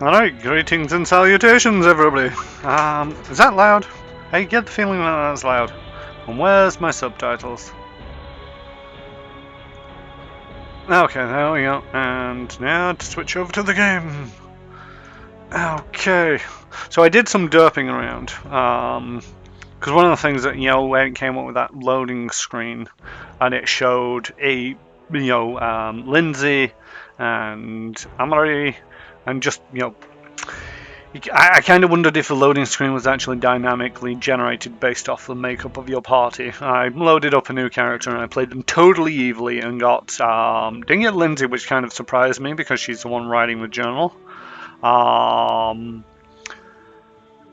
Alright, greetings and salutations, everybody. Is that loud? I get the feeling that that's loud. And where's my subtitles? Okay, there we go. And now to switch over to the game. Okay, so I did some derping around. Because one of the things that, when it came up with that loading screen, and it showed Lindsay and Amory, and just, I kind of wondered if the loading screen was actually dynamically generated based off the makeup of your party. I loaded up a new character and I played them totally evilly and didn't get Lindsay, which kind of surprised me because she's the one writing the journal. And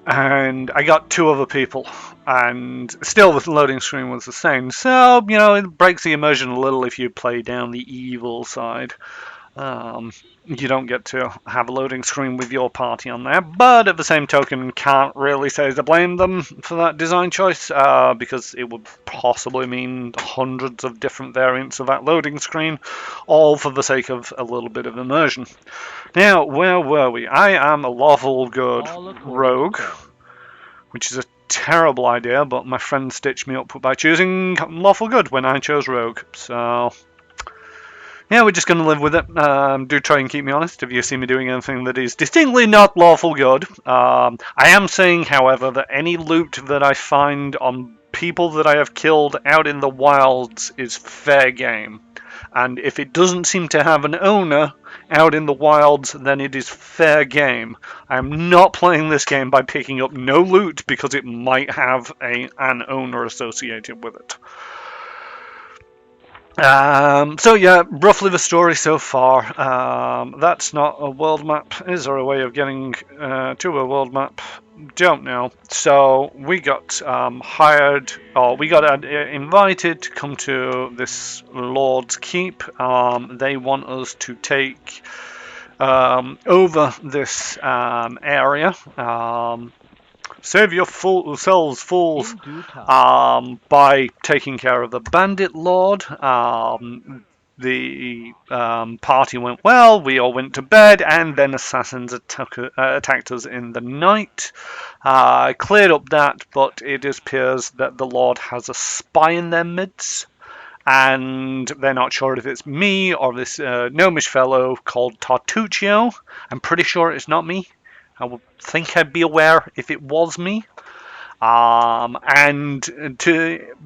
I got two other people, and still the loading screen was the same. So, it breaks the immersion a little if you play down the evil side. You don't get to have a loading screen with your party on there, but at the same token, can't really say to blame them for that design choice, because it would possibly mean hundreds of different variants of that loading screen, all for the sake of a little bit of immersion. Now, where were we? I am a lawful good rogue, which is a terrible idea, but my friend stitched me up by choosing lawful good when I chose rogue, so yeah, we're just going to live with it. Do try and keep me honest if you see me doing anything that is distinctly not lawful good. I am saying, however, that any loot that I find on people that I have killed out in the wilds is fair game. And if it doesn't seem to have an owner out in the wilds, then it is fair game. I'm not playing this game by picking up no loot because it might have an owner associated with it. So yeah, roughly the story so far. That's not a world map. Is there a way of getting to a world map? Don't know. So we got hired, or we got invited to come to this Lord's Keep. They want us to take over this area. Save yourselves, fools, by taking care of the bandit lord. The party went well, we all went to bed, and then assassins attacked us in the night. I cleared up that, but it appears that the lord has a spy in their midst, and they're not sure if it's me or this gnomish fellow called Tartuccio. I'm pretty sure it's not me. I would think I'd be aware if it was me.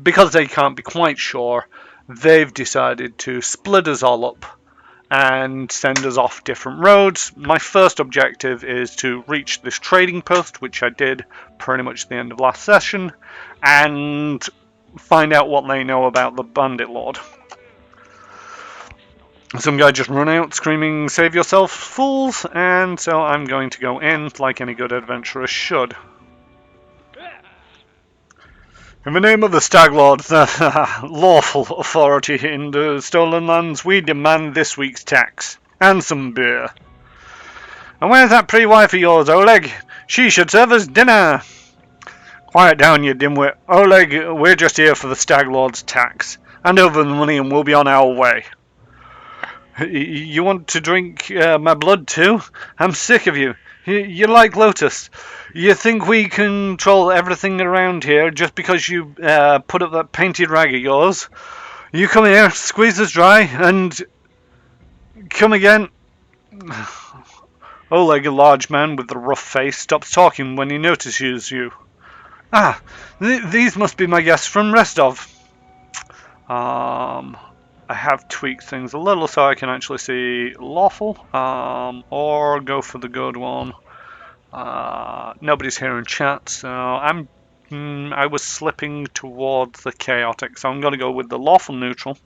Because they can't be quite sure, they've decided to split us all up and send us off different roads. My first objective is to reach this trading post, which I did pretty much at the end of last session, and find out what they know about the bandit lord. Some guy just run out screaming, "Save yourself, fools!" And so I'm going to go in like any good adventurer should. In the name of the Stag Lord, the lawful authority in the stolen lands, we demand this week's tax. And some beer. And where's that pretty wife of yours, Oleg? She should serve us dinner. Quiet down, you dimwit. Oleg, we're just here for the Stag Lord's tax. Hand over the money and we'll be on our way. You want to drink my blood too? I'm sick of you. You're like Lotus. You think we control everything around here just because you put up that painted rag of yours? You come here, squeeze us dry, and come again. Oleg, a large man with a rough face, stops talking when he notices you. Ah, these must be my guests from Restov. I have tweaked things a little so I can actually see lawful, or go for the good one. Nobody's here in chat, so I was slipping towards the chaotic, so I'm going to go with the lawful neutral.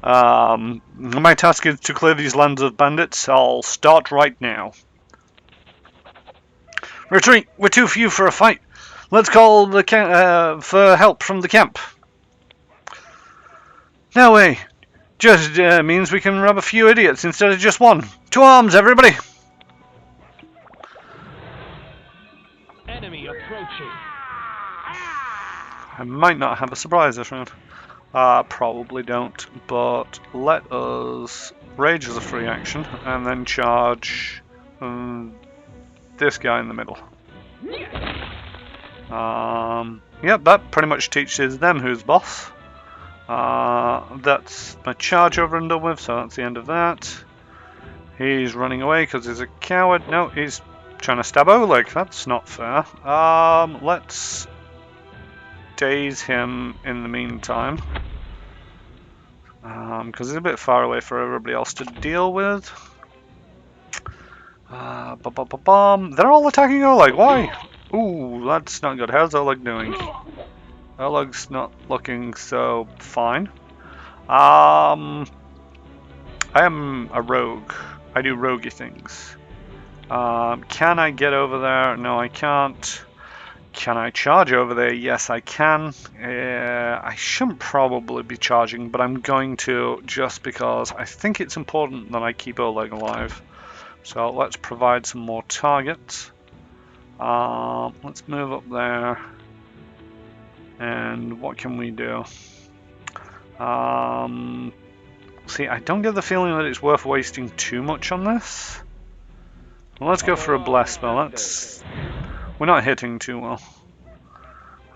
My task is to clear these lands of bandits. I'll start right now. Retreat! We're too few for a fight. Let's call the for help from the camp. No way. Just means we can rob a few idiots instead of just one. To arms, everybody! Enemy approaching. I might not have a surprise this round. Probably don't, but let us rage as a free action and then charge this guy in the middle. Yep, that pretty much teaches them who's boss. That's my charge over and done with, so that's the end of that. He's running away because he's a coward. No, he's trying to stab Oleg. That's not fair. Let's daze him in the meantime. Because he's a bit far away for everybody else to deal with. They're all attacking Oleg. Why? Ooh, that's not good. How's Oleg doing? Oleg's not looking so fine. I am a rogue. I do roguey things. Can I get over there? No, I can't. Can I charge over there? Yes, I can. I shouldn't probably be charging, but I'm going to just because I think it's important that I keep Oleg alive. So let's provide some more targets. Let's move up there. And what can we do? See, I don't get the feeling that it's worth wasting too much on this. Well, let's go for a bless spell. We're not hitting too well.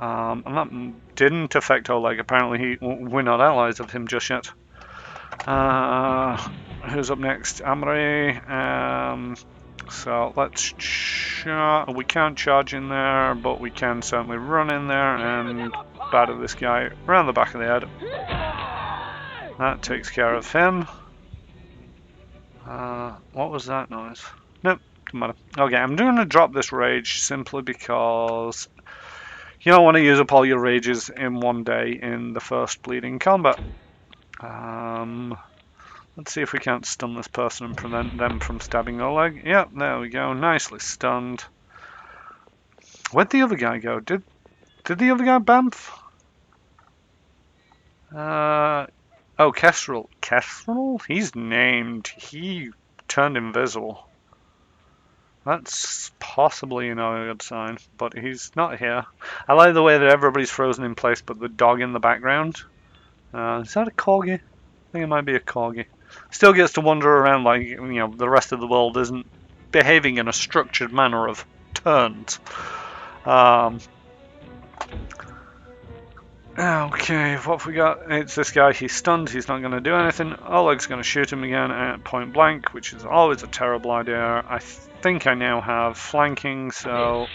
And that didn't affect Oleg. Apparently we're not allies of him just yet. Who's up next? Amri. So let's we can't charge in there, but we can certainly run in there and batter this guy around the back of the head. That takes care of him. What was that noise? Nope, doesn't matter. Okay, I'm going to drop this rage simply because you don't want to use up all your rages in one day in the first bleeding combat. Let's see if we can't stun this person and prevent them from stabbing Oleg. Yep, there we go. Nicely stunned. Where'd the other guy go? Did the other guy bamf? Oh, Kestrel. Kestrel? He's named. He turned invisible. That's possibly a good sign, but he's not here. I like the way that everybody's frozen in place, but the dog in the background. Is that a corgi? I think it might be a corgi. Still gets to wander around like, the rest of the world isn't behaving in a structured manner of turns. Okay, what have we got? It's this guy. He's stunned. He's not going to do anything. Oleg's going to shoot him again at point blank, which is always a terrible idea. I think I now have flanking, so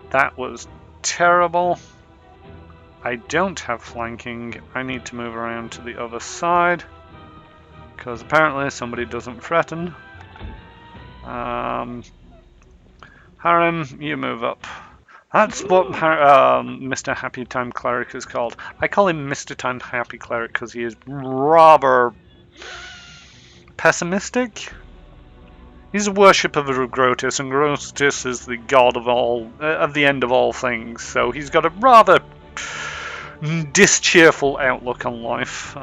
that was terrible. I don't have flanking. I need to move around to the other side because apparently somebody doesn't threaten. Harem, you move up. That's what Mr. Happy Time Cleric is called. I call him Mr. Time Happy Cleric because he is rather pessimistic. He's a worshipper of Grotus, and Grotus is the god of the end of all things. So he's got a rather discheerful outlook on life.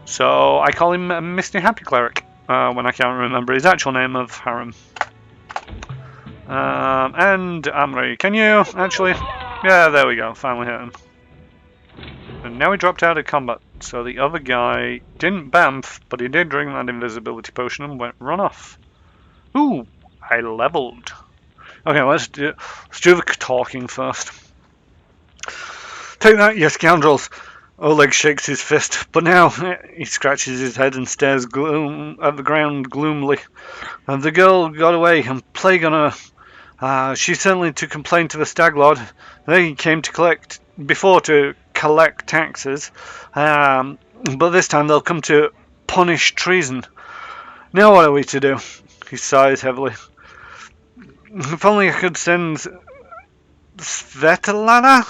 So I call him Mr. Happy Cleric when I can't remember his actual name of Harem. And Amri, can you actually? Yeah, there we go. Finally hit him. And now he dropped out of combat. So the other guy didn't bamf, but he did drink that invisibility potion and run off. Ooh, I leveled. Okay, let's do the talking first. Take that, you scoundrels! Oleg shakes his fist, but now he scratches his head and stares at the ground gloomily. And the girl got away and plague on her. She certainly to complain to the stag lord. They came to collect taxes, but this time they'll come to punish treason. Now what are we to do? He sighs heavily. If only I could send Svetlana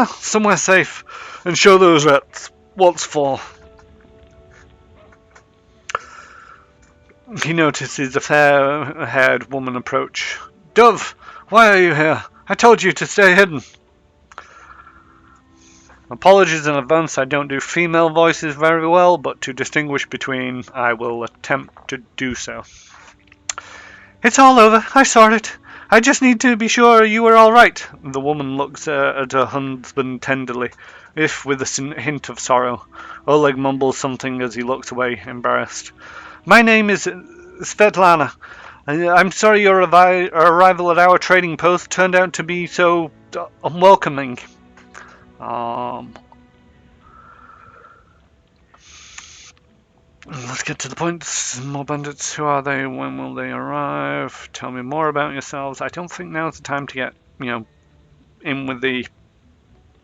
somewhere safe and show those rats what's for. He notices a fair-haired woman approach. Dove, why are you here? I told you to stay hidden. Apologies in advance, I don't do female voices very well, but to distinguish between, I will attempt to do so. It's all over, I saw it. I just need to be sure you were all right. The woman looks at her husband tenderly, if with a hint of sorrow. Oleg mumbles something as he looks away, embarrassed. My name is Svetlana. I'm sorry your arrival at our trading post turned out to be so unwelcoming. Let's get to the point. More bandits. Who are they? When will they arrive? Tell me more about yourselves. I don't think now's the time to get, in with the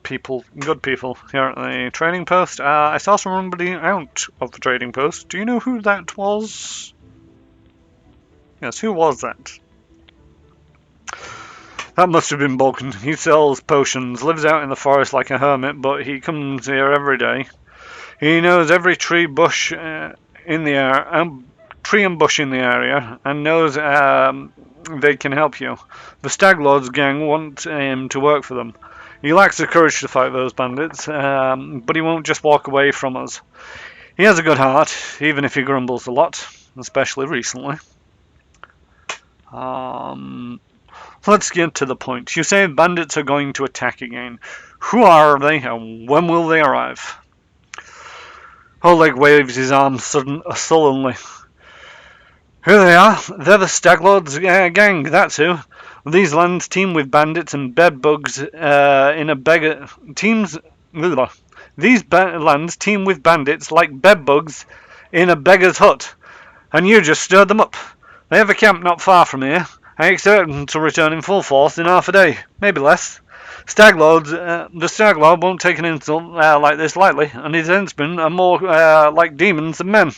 people, good people here at the trading post. I saw somebody out of the trading post. Do you know who that was? Yes, who was that? That must have been Balkan. He sells potions, lives out in the forest like a hermit, but he comes here every day. He knows every tree, bush in the area, tree and bush in the area, and knows they can help you. The Stag Lord's gang want him to work for them. He lacks the courage to fight those bandits, but he won't just walk away from us. He has a good heart, even if he grumbles a lot, especially recently. Let's get to the point. You say bandits are going to attack again. Who are they, and when will they arrive? Oleg waves his arms sullenly. Here they are. They're the Stag Lord's gang, that's who. These lands teem with bandits and bedbugs in a beggar... Teams... These lands teem with bandits like bedbugs in a beggar's hut. And you just stirred them up. They have a camp not far from here. I expect them to return in full force in half a day, maybe less. The Stag Lord won't take an insult like this lightly, and his henchmen are more like demons than men.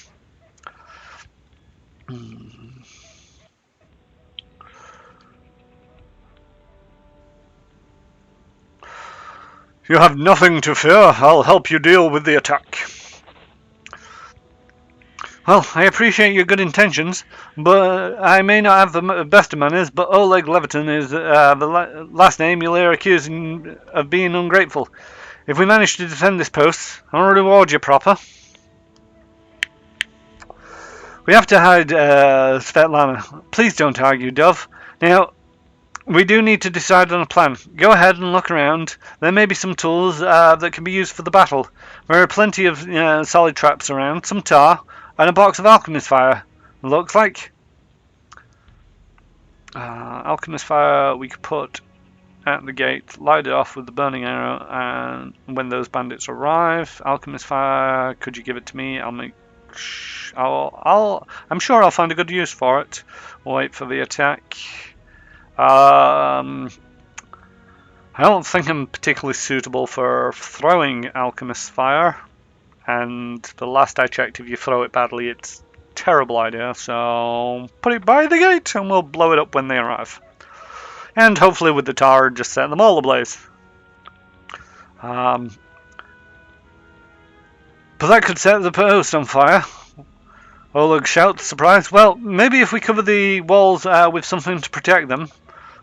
You have nothing to fear. I'll help you deal with the attack. Well, I appreciate your good intentions, but I may not have the best of manners, but Oleg Leviton is the last name you'll hear accusing of being ungrateful. If we manage to defend this post, I'll reward you proper. We have to hide Svetlana. Please don't argue, Dove. Now, we do need to decide on a plan. Go ahead and look around. There may be some tools that can be used for the battle. There are plenty of solid traps around, some tar, and a box of alchemist fire. Looks like. Alchemist fire we could put at the gate, light it off with the burning arrow, and when those bandits arrive, alchemist fire, could you give it to me? I'm sure I'll find a good use for it. Wait for the attack. I don't think I'm particularly suitable for throwing alchemist fire, and the last I checked, if you throw it badly, it's a terrible idea. So put it by the gate, and we'll blow it up when they arrive. And hopefully with the tar, just set them all ablaze. But that could set the post on fire. Oleg shouts, surprised. Well, maybe if we cover the walls with something to protect them.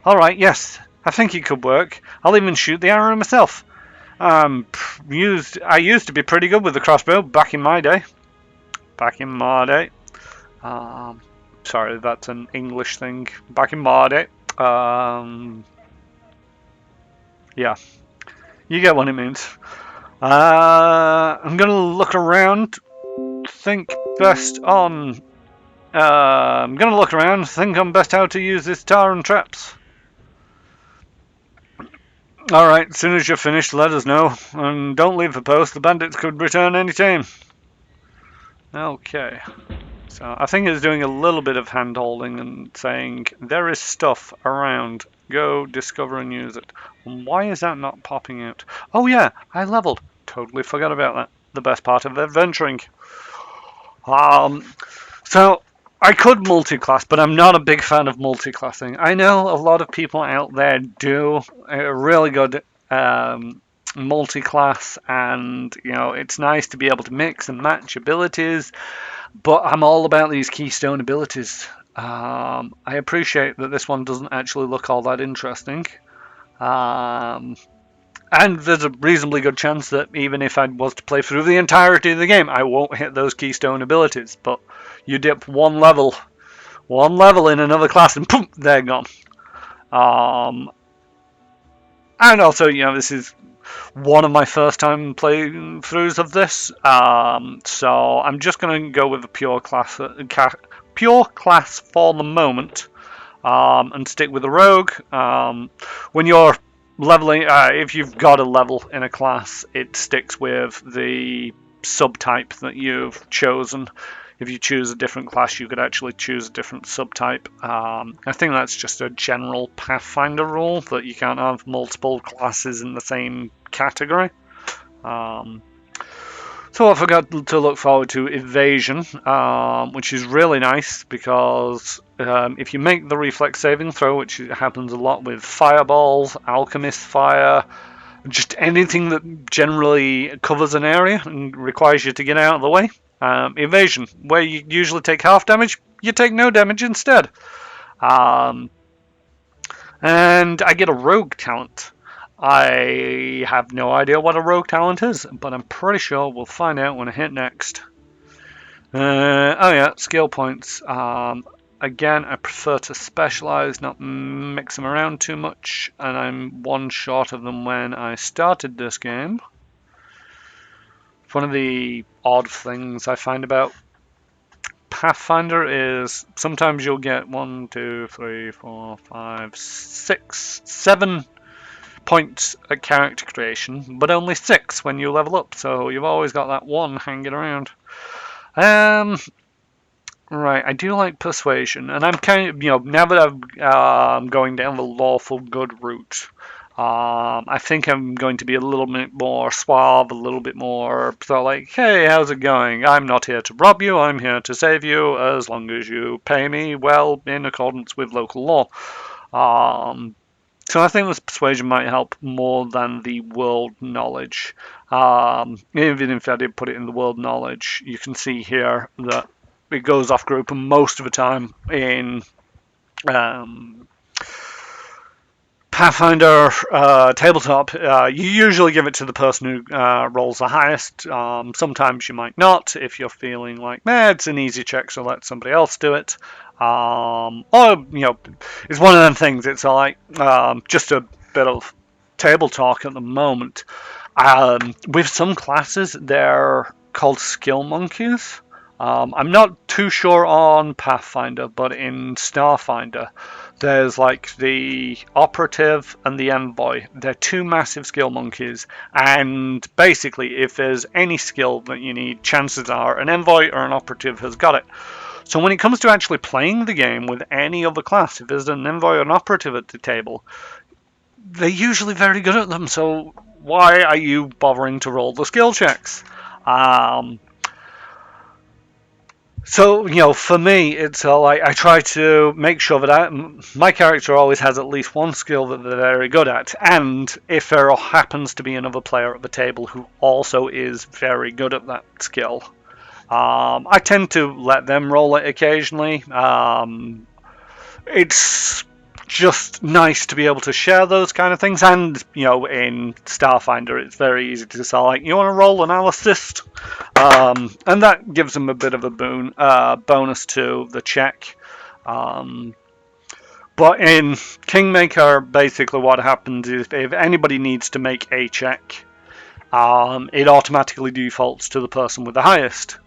Alright, yes, I think it could work. I'll even shoot the arrow myself. I used to be pretty good with the crossbow back in my day. Sorry, that's an English thing. Back in my day. Yeah, you get what it means. I'm gonna look around. Think best on. I'm gonna look around. Think on best how to use this tar and traps. Alright, as soon as you're finished, let us know. And don't leave the post, the bandits could return any time. Okay. So I think it's doing a little bit of hand holding and saying, there is stuff around. Go discover and use it. And why is that not popping out? Oh yeah, I leveled. Totally forgot about that. The best part of adventuring. So I could multi-class, but I'm not a big fan of multi-classing. I know a lot of people out there do a really good multi-class, and it's nice to be able to mix and match abilities, but I'm all about these keystone abilities. I appreciate that this one doesn't actually look all that interesting. And there's a reasonably good chance that even if I was to play through the entirety of the game, I won't hit those keystone abilities. But you dip one level in another class, and boom, they're gone. And also, this is one of my first time playthroughs of this, so I'm just going to go with a pure class for the moment, and stick with the rogue. When you're leveling, if you've got a level in a class, it sticks with the subtype that you've chosen. If you choose a different class, you could actually choose a different subtype. I think that's just a general Pathfinder rule that you can't have multiple classes in the same category. So I forgot to look forward to evasion, which is really nice because if you make the reflex saving throw, which happens a lot with fireballs, alchemist fire, just anything that generally covers an area and requires you to get out of the way. Evasion, where you usually take half damage, you take no damage instead. And I get a rogue talent. I have no idea what a rogue talent is, but I'm pretty sure we'll find out when I hit next. Oh yeah, skill points. Again, I prefer to specialize, not mix them around too much, and I'm one short of them when I started this game. One of the odd things I find about Pathfinder is sometimes you'll get 1, 2, 3, 4, 5, 6, 7 points at character creation, but only 6 when you level up, so you've always got that 1 hanging around. Right, I do like persuasion, and I'm kind of, now that I'm going down the lawful good route, I think I'm going to be a little bit more suave, a little bit more so like, hey, how's it going? I'm not here to rob you, I'm here to save you, as long as you pay me well in accordance with local law. So I think this persuasion might help more than the world knowledge. Even if I did put it in the world knowledge, you can see here that it goes off group, and most of the time in Pathfinder tabletop, you usually give it to the person who rolls the highest. Sometimes you might not if you're feeling like, it's an easy check, so let somebody else do it. Or, it's one of them things. It's like just a bit of table talk at the moment. With some classes, they're called skill monkeys. I'm not too sure on Pathfinder, but in Starfinder, there's like the operative and the envoy. They're two massive skill monkeys, and basically, if there's any skill that you need, chances are an envoy or an operative has got it. So when it comes to actually playing the game with any other class, if there's an envoy or an operative at the table, they're usually very good at them. So why are you bothering to roll the skill checks? So, for me, it's like I try to make sure that my character always has at least one skill that they're very good at. And if there happens to be another player at the table who also is very good at that skill, I tend to let them roll it occasionally. It's just nice to be able to share those kind of things. And, in Starfinder, it's very easy to say, like, you want to roll an assist? And that gives them a bit of a bonus to the check. But in Kingmaker, basically what happens is if anybody needs to make a check, it automatically defaults to the person with the highest.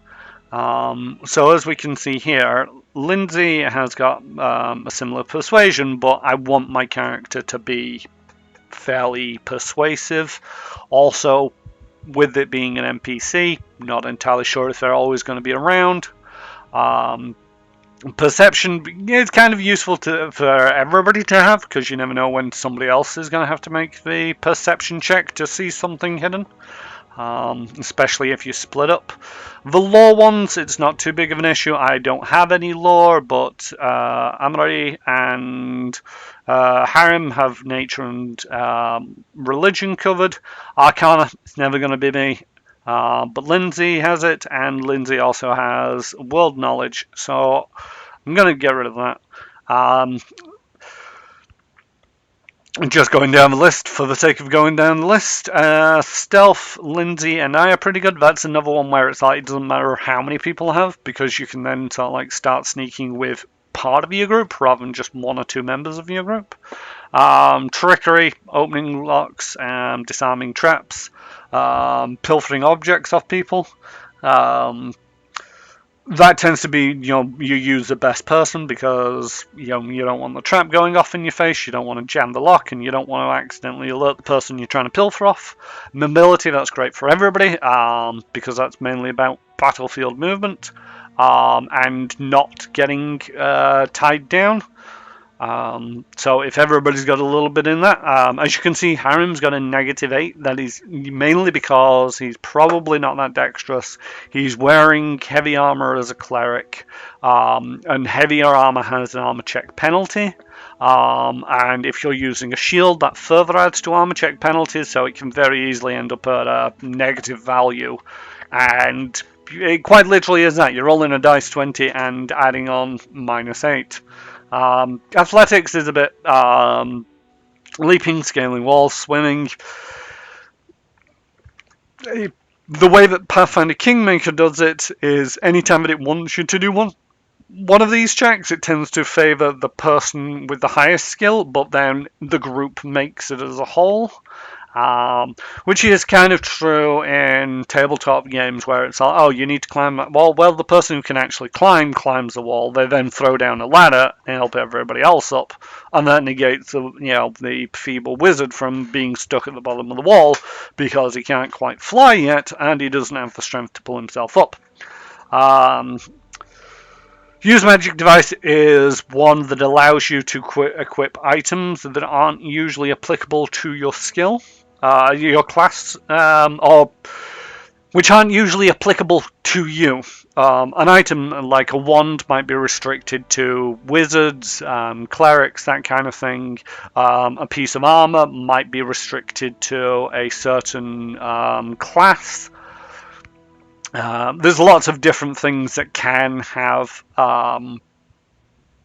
So as we can see here, Lindsay has got a similar persuasion, but I want my character to be fairly persuasive. Also, with it being an NPC, not entirely sure if they're always going to be around. Perception is kind of useful for everybody to have, because you never know when somebody else is going to have to make the perception check to see something hidden. Especially if you split up. The lore ones, it's not too big of an issue. I don't have any lore, but Amari and Harim have nature and religion covered. Arcana, it's never going to be me. But Lindsay has it, and Lindsay also has world knowledge, so I'm going to get rid of that. Just going down the list for the sake of going down the list. Stealth, Lindsay, and I are pretty good. That's another one where it's like it doesn't matter how many people have, because you can then sort of like start sneaking with part of your group rather than just 1 or 2 members of your group. Trickery, opening locks, disarming traps, pilfering objects off people. that tends to be, you use the best person because, you don't want the trap going off in your face, you don't want to jam the lock, and you don't want to accidentally alert the person you're trying to pilfer off. Mobility, that's great for everybody, because that's mainly about battlefield movement, and not getting tied down. So if everybody's got a little bit in that, as you can see, Harim's got a -8. That is mainly because he's probably not that dexterous. He's wearing heavy armor as a cleric, and heavier armor has an armor check penalty. And if you're using a shield, that further adds to armor check penalties, so it can very easily end up at a negative value. And it quite literally is that. You're rolling a dice 20 and adding on -8. Athletics is a bit leaping, scaling walls, swimming. The way that Pathfinder Kingmaker does it is anytime that it wants you to do one of these checks, it tends to favor the person with the highest skill, but then the group makes it as a whole. Which is kind of true in tabletop games where it's like, oh, you need to climb that wall. Well, the person who can actually climb climbs the wall. They then throw down a ladder and help everybody else up, and that negates the feeble wizard from being stuck at the bottom of the wall because he can't quite fly yet and he doesn't have the strength to pull himself up. Use magic device is one that allows you to equip items that aren't usually applicable to your skill. Your class, or which aren't usually applicable to you. An item like a wand might be restricted to wizards, clerics, that kind of thing. A piece of armor might be restricted to a certain class. There's lots of different things that can have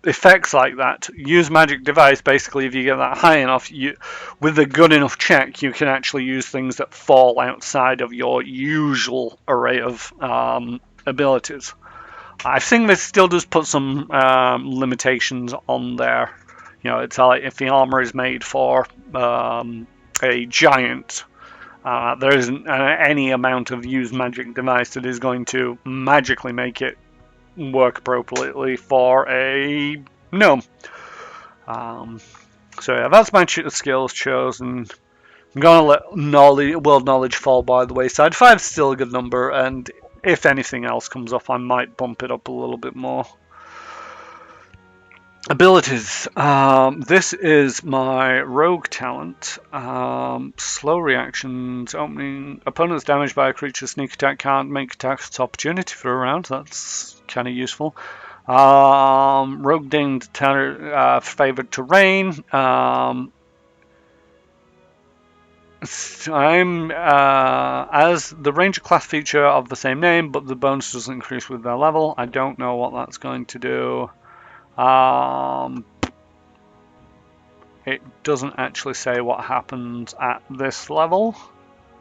effects like that. Use magic device. Basically, if you get that high enough, with a good enough check, you can actually use things that fall outside of your usual array of abilities. I think this still does put some limitations on there. It's like if the armor is made for a giant, there isn't any amount of use magic device that is going to magically make it work appropriately for a gnome. So yeah, that's my skills chosen. I'm going to let world knowledge fall by the wayside. 5's still a good number, and if anything else comes up, I might bump it up a little bit more. Abilities. This is my rogue talent. Slow reactions. Opening opponents damaged by a creature's sneak attack can't make attacks opportunity for a round. That's kind of useful. Rogue gained favored terrain. I'm as the ranger class feature of the same name, but the bonus doesn't increase with their level. I don't know what that's going to do. It doesn't actually say what happens at this level.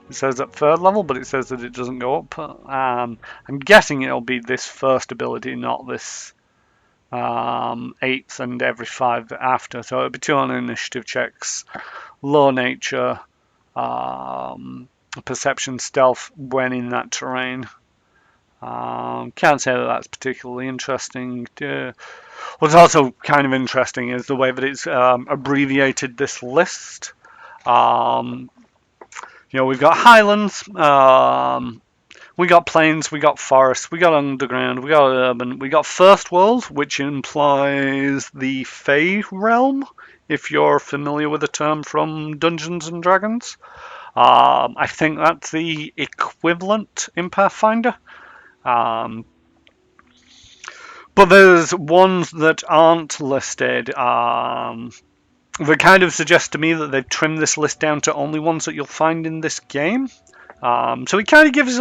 It says at 3rd level, but it says that it doesn't go up. I'm guessing it'll be this first ability, not this 8th and every 5 after. So it'll be 2 on initiative checks, low nature, perception, stealth when in that terrain. Can't say that that's particularly interesting. What's also kind of interesting is the way that it's abbreviated this list. We've got highlands, we got plains, we got forests, we got underground, we got urban, we got first world, which implies the Fey realm, if you're familiar with the term from Dungeons and Dragons. I think that's the equivalent in Pathfinder. But there's ones that aren't listed that kind of suggest to me that they've trimmed this list down to only ones that you'll find in this game. So it kind of gives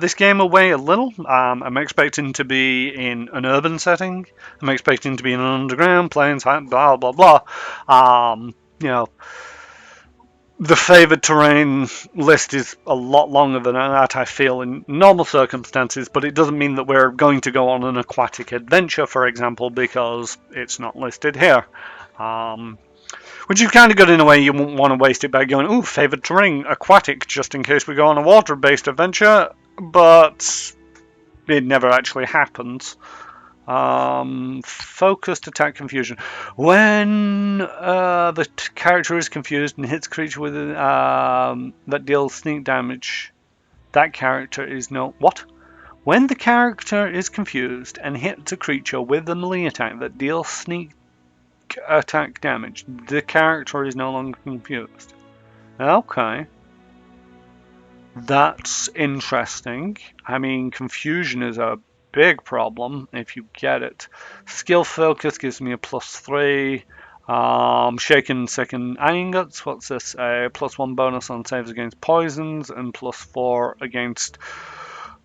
this game away a little. I'm expecting to be in an urban setting. I'm expecting to be in an underground, plains, blah, blah, blah. The favoured terrain list is a lot longer than that, I feel, in normal circumstances, but it doesn't mean that we're going to go on an aquatic adventure, for example, because it's not listed here. Which is kind of good in a way. You won't want to waste it by going, ooh, favoured terrain, aquatic, just in case we go on a water-based adventure, but it never actually happens. Focused attack confusion. When the character is confused and hits a creature with that deals sneak damage, that character is no what? When the character is confused and hits a creature with a melee attack that deals sneak attack damage, the character is no longer confused. Okay. That's interesting. I mean, confusion is a big problem if you get it. Skill focus gives me a +3. Shaken second ingots. What's this? A +1 bonus on saves against poisons and +4 against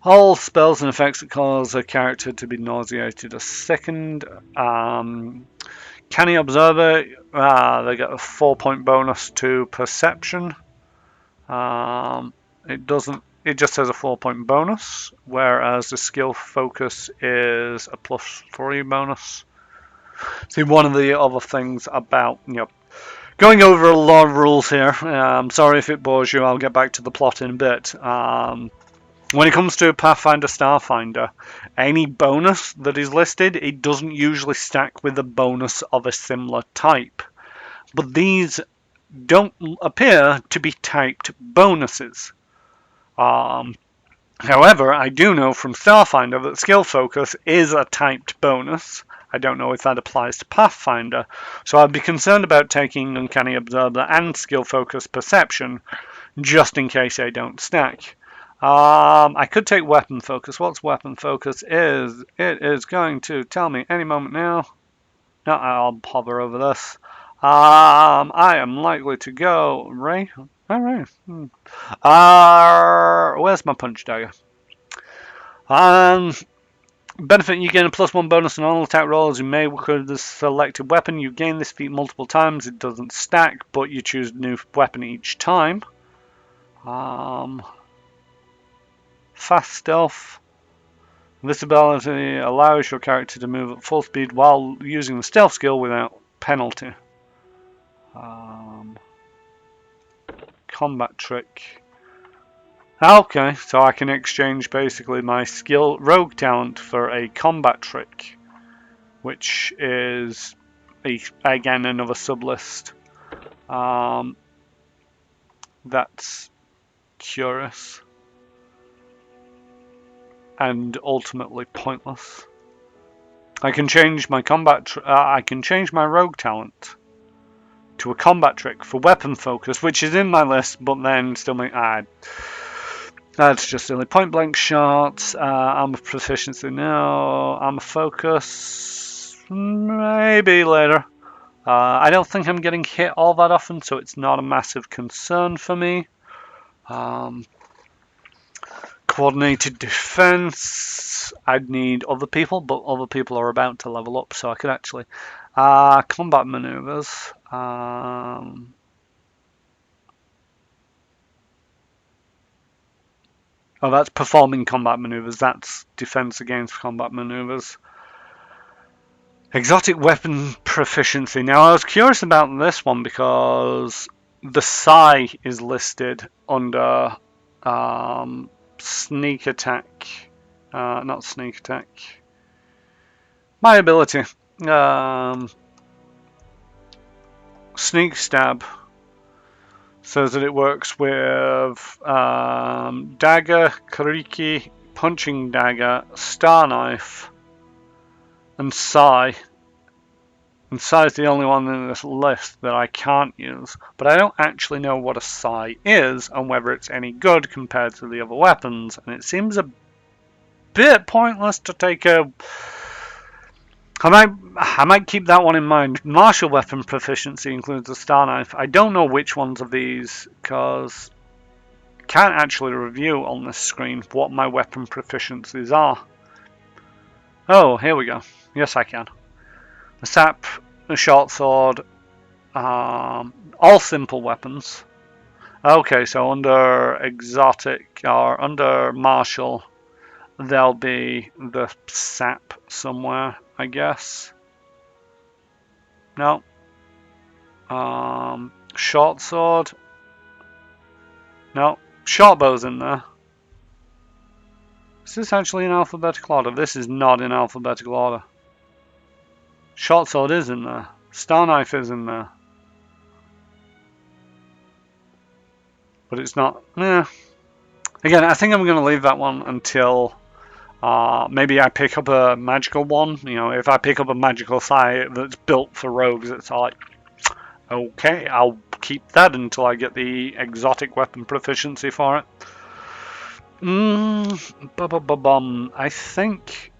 all spells and effects that cause a character to be nauseated. A second. Canny observer. They get a 4-point bonus to perception. It doesn't. It just has a 4-point bonus, whereas the skill focus is a +3 bonus. See, one of the other things about going over a lot of rules here. Sorry if it bores you. I'll get back to the plot in a bit. When it comes to Pathfinder Starfinder, any bonus that is listed, it doesn't usually stack with a bonus of a similar type. But these don't appear to be typed bonuses. However, I do know from Starfinder that skill focus is a typed bonus. I don't know if that applies to Pathfinder, so I'd be concerned about taking Uncanny Observer and skill focus perception just in case they don't stack. I could take weapon focus. What's weapon focus is? It is going to tell me any moment now. No, I'll hover over this. I am likely to go Ray. All right. Where's my punch dagger? Benefit: you gain a +1 bonus on all attack rolls you make with the selected weapon. You gain this feat multiple times. It doesn't stack, but you choose a new weapon each time. Fast stealth. This ability allows your character to move at full speed while using the stealth skill without penalty. Combat trick. Okay, so I can exchange basically my skill rogue talent for a combat trick, which is again another sublist. That's curious and ultimately pointless. I can change my I can change my rogue talent to a combat trick for weapon focus, which is in my list, but then still make that's just silly. Point blank shots. Armor proficiency. No. Armor focus. Maybe later. I don't think I'm getting hit all that often, so it's not a massive concern for me. Coordinated defense. I'd need other people, but other people are about to level up, so I could actually. Combat maneuvers. Oh, that's performing combat maneuvers. That's defense against combat maneuvers. Exotic weapon proficiency. Now, I was curious about this one because the Sai is listed under sneak attack. Not sneak attack. My ability. Sneak stab. Says that it works with dagger, kariki, punching dagger, star knife, and sai. And sai is the only one in this list that I can't use. But I don't actually know what a sai is and whether it's any good compared to the other weapons. And it seems a bit pointless to take a... I might keep that one in mind. Martial weapon proficiency includes the star knife. I don't know which ones of these because I can't actually review on this screen what my weapon proficiencies are. Oh, here we go. Yes, I can. The sap, the short sword, all simple weapons. Okay, so under exotic or under martial, there'll be the sap somewhere, I guess. No. Short sword. No. Short bow's in there. Is this actually in alphabetical order? This is not in alphabetical order. Short sword is in there. Star knife is in there. But it's not. Yeah. Again, I think I'm going to leave that one until maybe I pick up a magical one. You know, if I pick up a magical site that's built for rogues, it's like, okay, I'll keep that until I get the exotic weapon proficiency for it. I think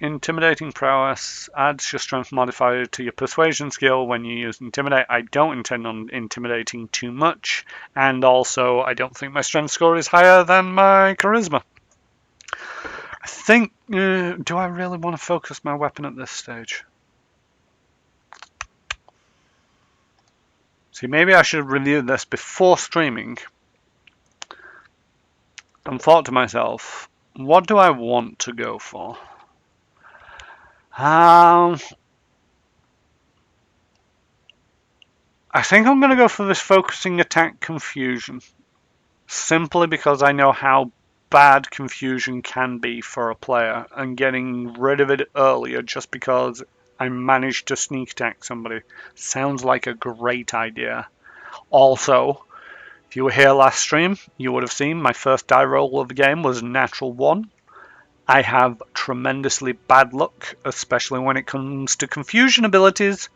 intimidating prowess adds your strength modifier to your persuasion skill when you use intimidate. I don't intend on intimidating too much, and also I don't think my strength score is higher than my charisma. I think, do I really want to focus my weapon at this stage? See, maybe I should review this before streaming and thought to myself, what do I want to go for? I think I'm going to go for this focusing attack confusion, simply because I know how bad confusion can be for a player, and getting rid of it earlier just because I managed to sneak attack somebody sounds like a great idea. Also, if you were here last stream, you would have seen my first die roll of the game was natural 1. I have tremendously bad luck, especially when it comes to confusion abilities.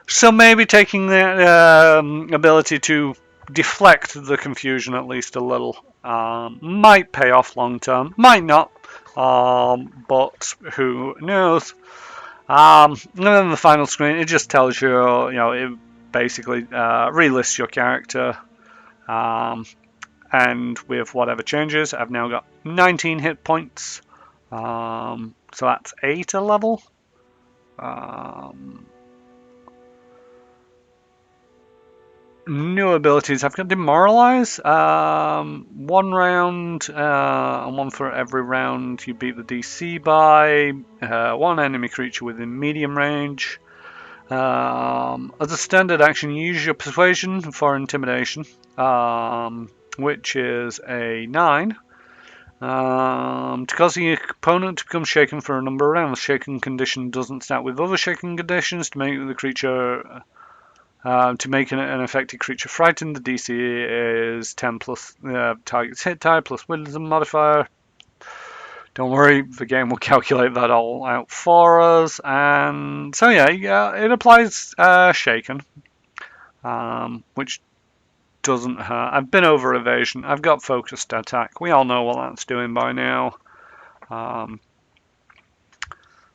So maybe taking the ability to deflect the confusion at least a little might pay off long term, might not, but who knows. And then the final screen, it just tells you, it basically relists your character. And with whatever changes, I've now got 19 hit points. So that's 8 a level. New abilities. I've got Demoralize. 1 round, and 1 for every round you beat the DC by. 1 enemy creature within medium range. As a standard action, use your Persuasion for Intimidation, which is a 9. To cause the opponent to become shaken for a number of rounds. Shaken condition doesn't start with other shaken conditions. To make the creature, to make an affected creature frightened, the DC is 10 plus target's hit die plus wisdom modifier. Don't worry, the game will calculate that all out for us. And so yeah, it applies shaken, which doesn't hurt. I've been over evasion. I've got focused attack. We all know what that's doing by now.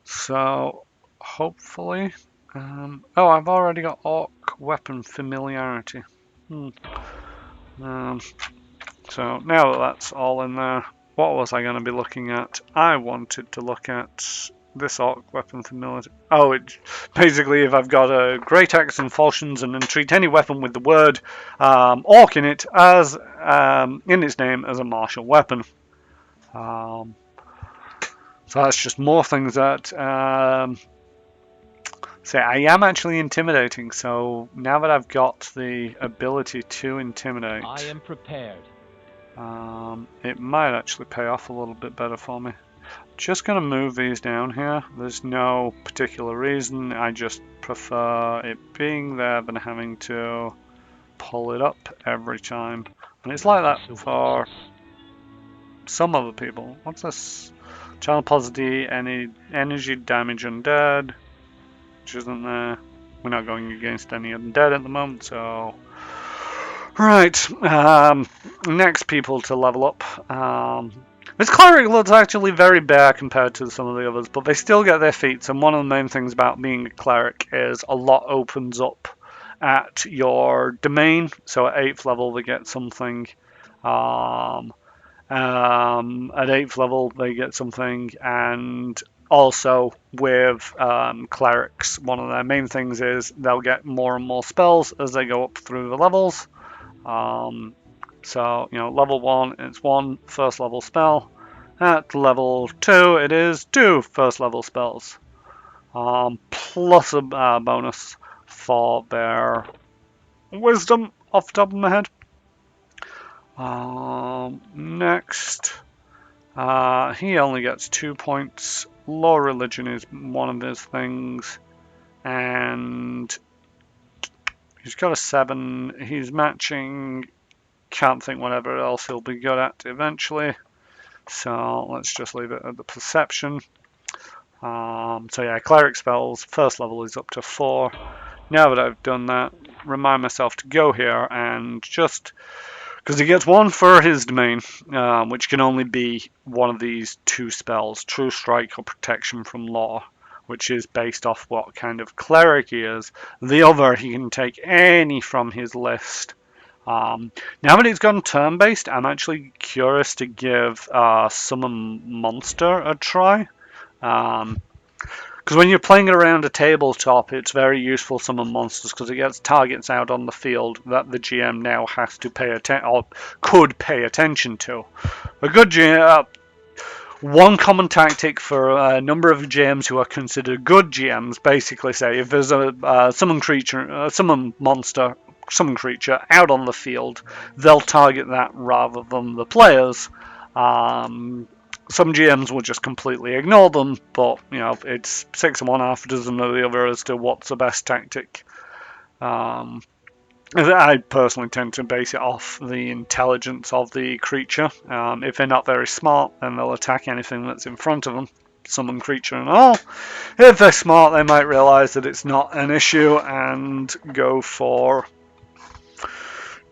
So hopefully, oh, I've already got orc weapon familiarity. So now that that's all in there, what was I going to be looking at? I wanted to look at this orc weapon familiarity. Oh, it basically, if I've got a great axe and falchions and then treat any weapon with the word orc in it as in its name as a martial weapon. So that's just more things that say I am actually intimidating. So now that I've got the ability to intimidate, I am prepared. It might actually pay off a little bit better for me. Just going to move these down here. There's no particular reason. I just prefer it being there than having to pull it up every time. And it's like that for some other people. What's this? Channel positive, any energy damage undead, which isn't there. We're not going against any undead at the moment, so... Right, next people to level up. This cleric looks actually very bare compared to some of the others, but they still get their feats, and one of the main things about being a cleric is a lot opens up at your domain. So at 8th level they get something. At 8th level they get something, and also with clerics, one of their main things is they'll get more and more spells as they go up through the levels. So, level 1, it's 1 first level spell. At level 2, it is 2 first level spells. Plus a bonus for their wisdom off the top of my head. Next, He only gets 2 points. Law religion is one of his things. And he's got a 7. He's matching. Can't think whatever else he'll be good at eventually. So let's just leave it at the perception. So yeah, cleric spells, first level is up to 4. Now that I've done that, remind myself to go here and just, because he gets 1 for his domain, which can only be one of these 2 spells, True Strike or Protection from Law, which is based off what kind of cleric he is. The other, he can take any from his list. Now that it's gone turn-based, I'm actually curious to give Summon Monster a try. Because when you're playing around a tabletop, it's very useful summon monsters because it gets targets out on the field that the GM now has to pay attention or could pay attention to. A good GM, one common tactic for a number of GMs who are considered good GMs, basically say if there's a summon creature, summon monster, summon creature out on the field, they'll target that rather than the players. Some GMs will just completely ignore them, but you know it's 6 of one, half a dozen of the other as to what's the best tactic. I personally tend to base it off the intelligence of the creature. If they're not very smart, then they'll attack anything that's in front of them, summon creature and all. If they're smart, they might realise that it's not an issue and go for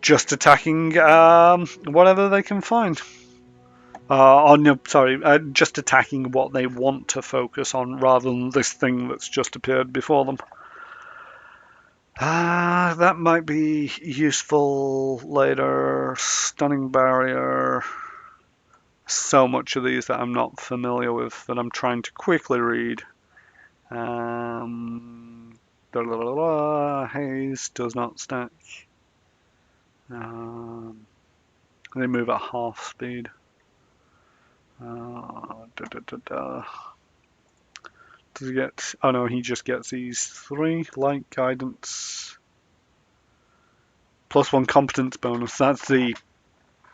just attacking whatever they can find. Just attacking what they want to focus on rather than this thing that's just appeared before them. That might be useful later. Stunning barrier. So much of these that I'm not familiar with that I'm trying to quickly read. Haze does not stack. They move at half speed. Does he get? Oh no, he just gets these 3 light guidance plus 1 competence bonus. That's the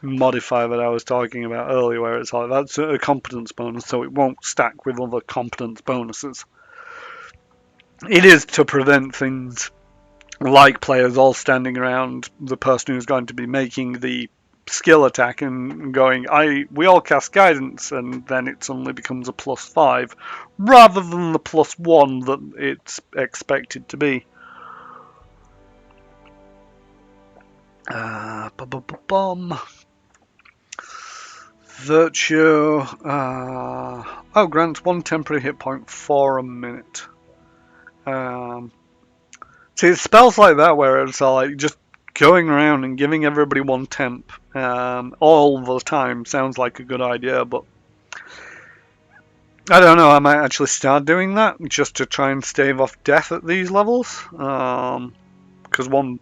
modifier that I was talking about earlier, where it's like that's a competence bonus, so it won't stack with other competence bonuses. It is to prevent things like players all standing around the person who's going to be making the skill attack and going, we all cast guidance, and then it suddenly becomes a +5 rather than the +1 that it's expected to be. Virtue. Grants 1 temporary hit point for a minute. See, spells like that where it's like just going around and giving everybody 1 temp all the time sounds like a good idea, but I don't know, I might actually start doing that just to try and stave off death at these levels, because 1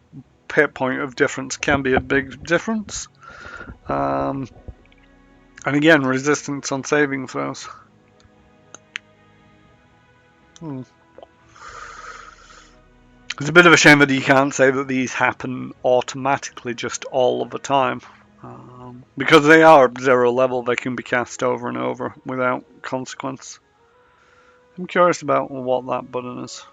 hit point of difference can be a big difference. And again, resistance on saving throws. It's a bit of a shame that you can't say that these happen automatically just all of the time. Because they are 0 level, they can be cast over and over without consequence. I'm curious about what that button is.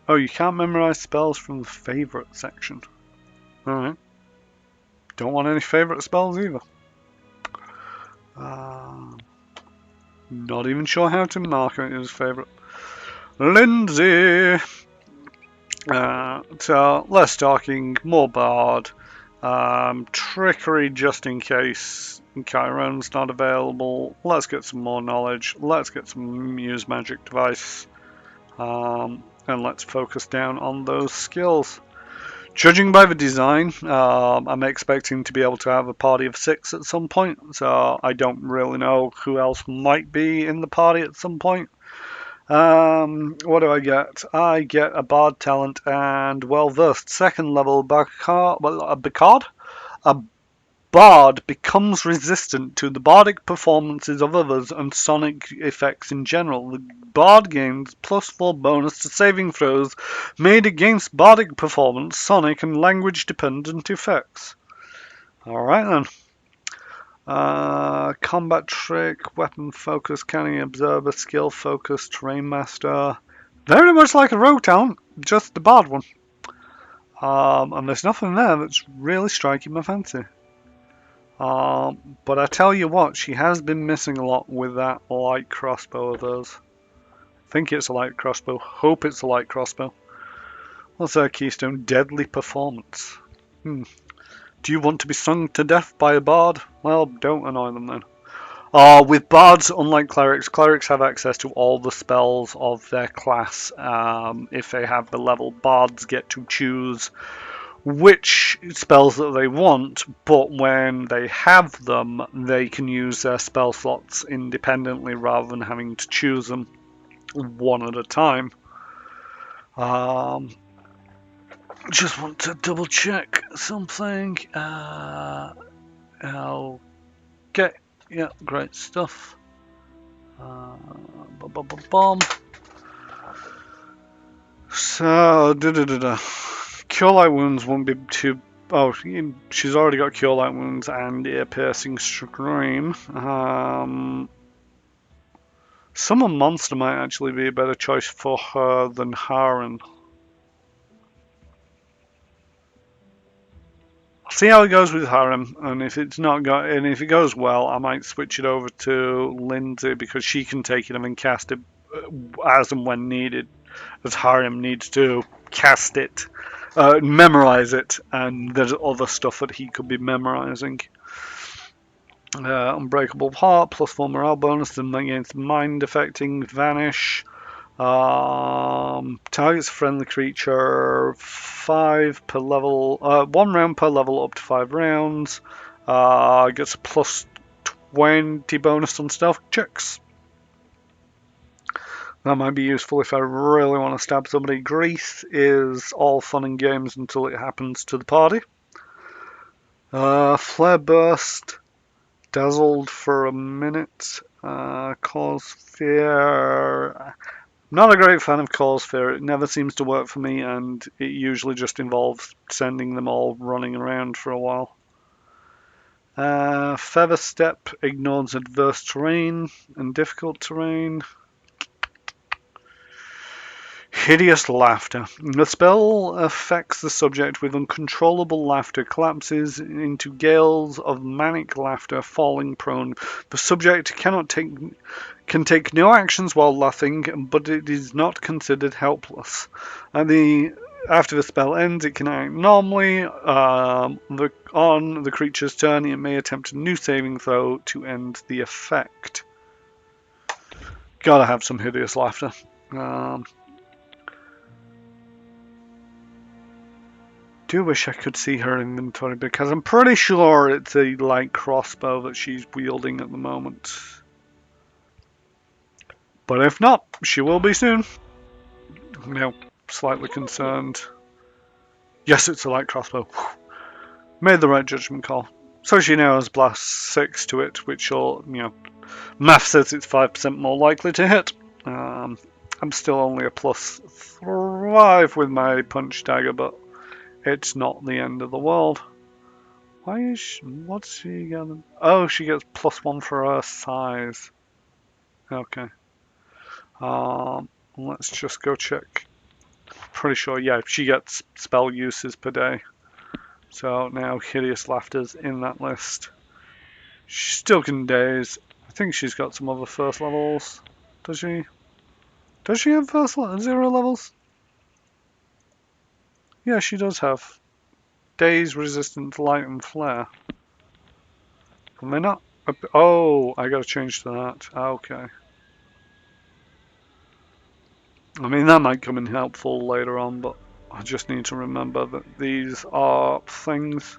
Oh, you can't memorize spells from the favorite section. Alright. Don't want any favorite spells either. Not even sure how to mark it as favorite. Lindsay! So, less talking, more bard. Trickery just in case Chiron's not available. Let's get some more knowledge. Let's get some use magic device. And let's focus down on those skills. Judging by the design, I'm expecting to be able to have a party of 6 at some point, so I don't really know who else might be in the party at some point. What do I get? I get a bard talent and well-versed 2nd level Bacard? A bard becomes resistant to the bardic performances of others and sonic effects in general. The bard gains +4 bonus to saving throws made against bardic performance, sonic, and language-dependent effects. Alright then. Combat trick, weapon focus, canny observer, skill focus, terrain master. Very much like a rogue talent, just the bard one. And there's nothing there that's really striking my fancy. But I tell you what, she has been missing a lot with that light crossbow of hers. I think it's a light crossbow. Hope it's a light crossbow. What's her keystone? Deadly performance. Do you want to be sung to death by a bard? Well, don't annoy them then. With bards, unlike clerics, clerics have access to all the spells of their class. If they have the level, bards get to choose which spells that they want, but when they have them, they can use their spell slots independently rather than having to choose them one at a time. Just want to double check something. Okay, yeah, great stuff. So, Cure Light Wounds won't be too... Oh, she's already got Cure Light Wounds and Ear Piercing Scream. Summon Monster might actually be a better choice for her than Harren. See how it goes with Harem, and if it's not got, and if it goes well, I might switch it over to Lindsay because she can take it and cast it as and when needed, as Harem needs to cast it, memorize it, and there's other stuff that he could be memorizing. Unbreakable Heart, +4 morale bonus, and against mind affecting, vanish. Targets a friendly creature 5 per level, 1 round per level up to 5 rounds. Gets a +20 bonus on stealth checks. That might be useful if I really want to stab somebody. Grease is all fun and games until it happens to the party. Flare Burst, dazzled for a minute. Cause fear. Not a great fan of Cause Fear. It never seems to work for me, and it usually just involves sending them all running around for a while. Feather Step ignores adverse terrain and difficult terrain. Hideous Laughter. The spell affects the subject with uncontrollable laughter, collapses into gales of manic laughter, falling prone. The subject can take no actions while laughing, but it is not considered helpless. After the spell ends, it can act normally. On the creature's turn, it may attempt a new saving throw to end the effect. Gotta have some hideous laughter. Do wish I could see her inventory because I'm pretty sure it's a light crossbow that she's wielding at the moment. But if not, she will be soon. I'm now slightly concerned. Yes, it's a light crossbow. Made the right judgment call. So she now has blast 6 to it, which will, math says it's 5% more likely to hit. I'm still only a +5 with my punch dagger, but it's not the end of the world. What's she getting? Oh, she gets +1 for her size. Okay. Let's just go check. Pretty sure, yeah, she gets spell uses per day. So now Hideous Laughter's in that list. She still can daze. I think she's got some other first levels. Does she? Does she have 0 levels? Yeah, she does have. Daze, resistant, light, and flare. Am I not? Oh, I gotta change to that. Okay. I mean, that might come in helpful later on, but I just need to remember that these are things.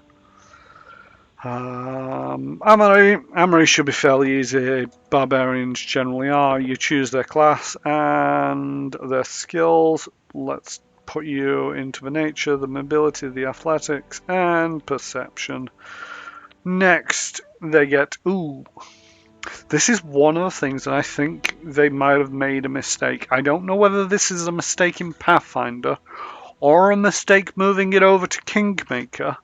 Armory should be fairly easy. Barbarians generally are. You choose their class and their skills. Let's put you into the nature, the mobility, the athletics, and perception. Next, they get, this is one of the things that I think they might have made a mistake. I don't know whether this is a mistake in Pathfinder or a mistake moving it over to Kingmaker,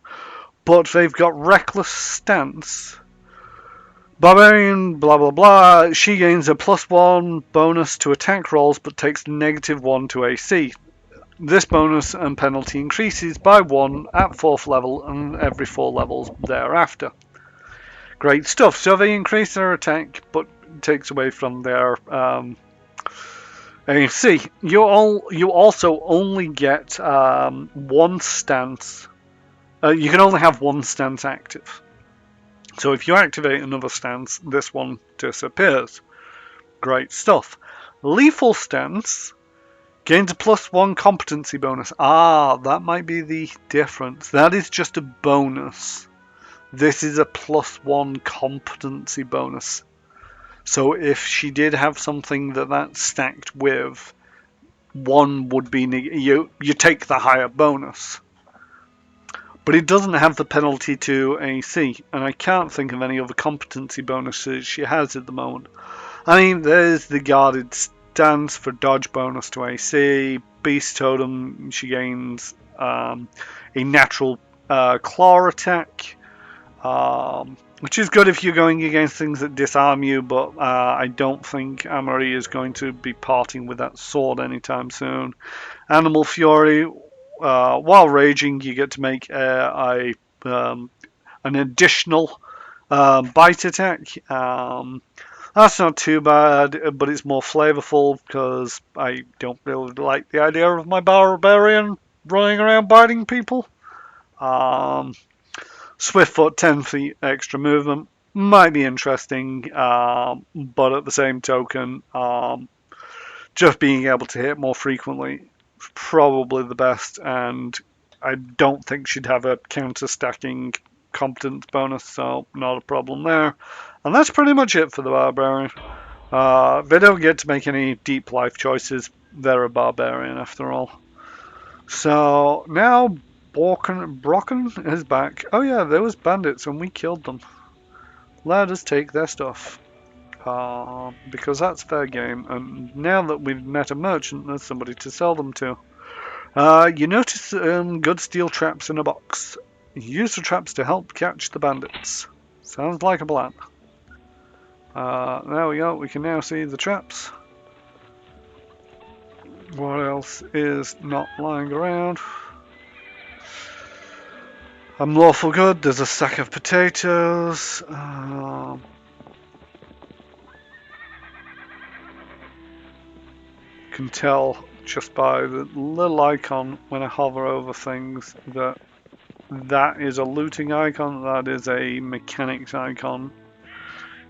but they've got Reckless Stance. Barbarian, blah blah blah, she gains a +1 bonus to attack rolls but takes -1 to AC. This bonus and penalty increases by 1 at 4th level and every 4 levels thereafter. Great stuff. So they increase their attack, but takes away from their AC. You also only get one stance. You can only have one stance active. So if you activate another stance, this one disappears. Great stuff. Lethal stance gains a +1 competency bonus. That might be the difference. That is just a bonus. This is a +1 competency bonus. So if she did have something that stacked with, one would be you take the higher bonus. But it doesn't have the penalty to AC, and I can't think of any other competency bonuses she has at the moment. I mean, there's the guarded stance for dodge bonus to AC, beast totem, she gains a natural claw attack, which is good if you're going against things that disarm you, but I don't think Amory is going to be parting with that sword anytime soon. Animal Fury, while raging, you get to make an additional bite attack. That's not too bad, but it's more flavorful because I don't really like the idea of my barbarian running around biting people. Swift foot, 10 feet extra movement might be interesting, but at the same token, just being able to hit more frequently is probably the best, and I don't think she'd have a counter-stacking competence bonus, so not a problem there. And that's pretty much it for the barbarian. They don't get to make any deep life choices. They're a barbarian after all. So now Brocken is back. Oh yeah, there was bandits and we killed them. Let us take their stuff. Because that's fair game, and now that we've met a merchant, there's somebody to sell them to. You notice good steel traps in a box. Use the traps to help catch the bandits. Sounds like a plan. There we go, we can now see the traps. What else is not lying around? I'm lawful good, there's a sack of potatoes. Can tell just by the little icon when I hover over things that is a looting icon, that is a mechanics icon.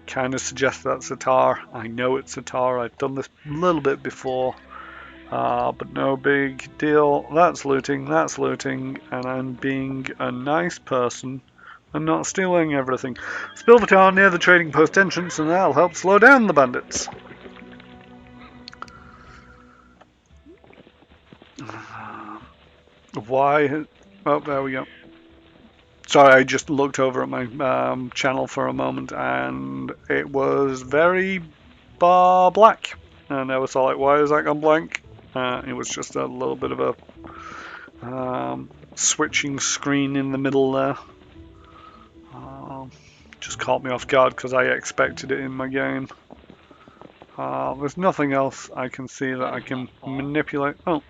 Kind of suggests that's a tar. I know it's a tar, I've done this a little bit before, but no big deal. That's looting, and I'm being a nice person and not stealing everything. Spill the tar near the trading post entrance and that'll help slow down the bandits. Why? Oh, there we go. Sorry, I just looked over at my channel for a moment and it was very black. And I was like, why is that gone blank? It was just a little bit of a switching screen in the middle there. Just caught me off guard because I expected it in my game. There's nothing else I can see that I can manipulate. Oh.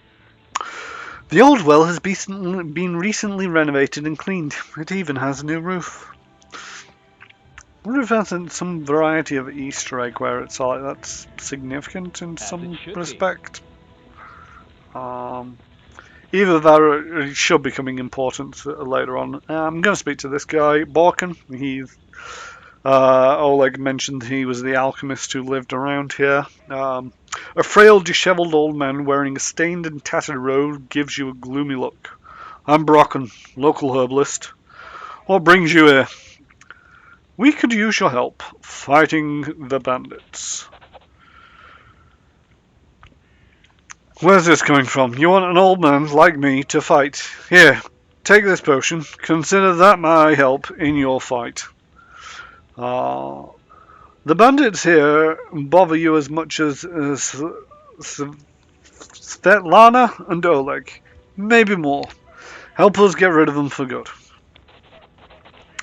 The old well has been recently renovated and cleaned. It even has a new roof. I wonder if that's some variety of Easter egg where it's like that's significant in some respect. Either that or it should be becoming important later on. I'm going to speak to this guy, Borkin. He's Oleg mentioned he was the alchemist who lived around here. A frail, dishevelled old man wearing a stained and tattered robe gives you a gloomy look. I'm Brocken, local herbalist. What brings you here? We could use your help fighting the bandits. Where's this coming from? You want an old man like me to fight? Here, take this potion. Consider that my help in your fight. The bandits here bother you as much as Svetlana and Oleg. Maybe more. Help us get rid of them for good.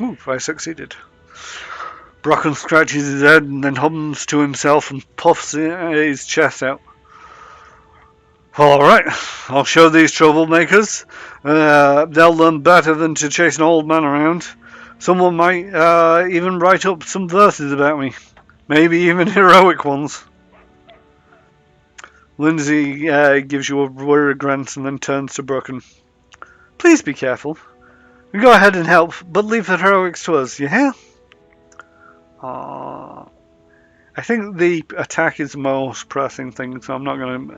Ooh, I succeeded. Brocken scratches his head and then hums to himself and puffs his chest out. Well, alright, I'll show these troublemakers. They'll learn better than to chase an old man around. Someone might even write up some verses about me. Maybe even heroic ones. Lindsay gives you a worried glance and then turns to Brocken. Please be careful. Go ahead and help, but leave the heroics to us, you hear? I think the attack is the most pressing thing, so I'm not going to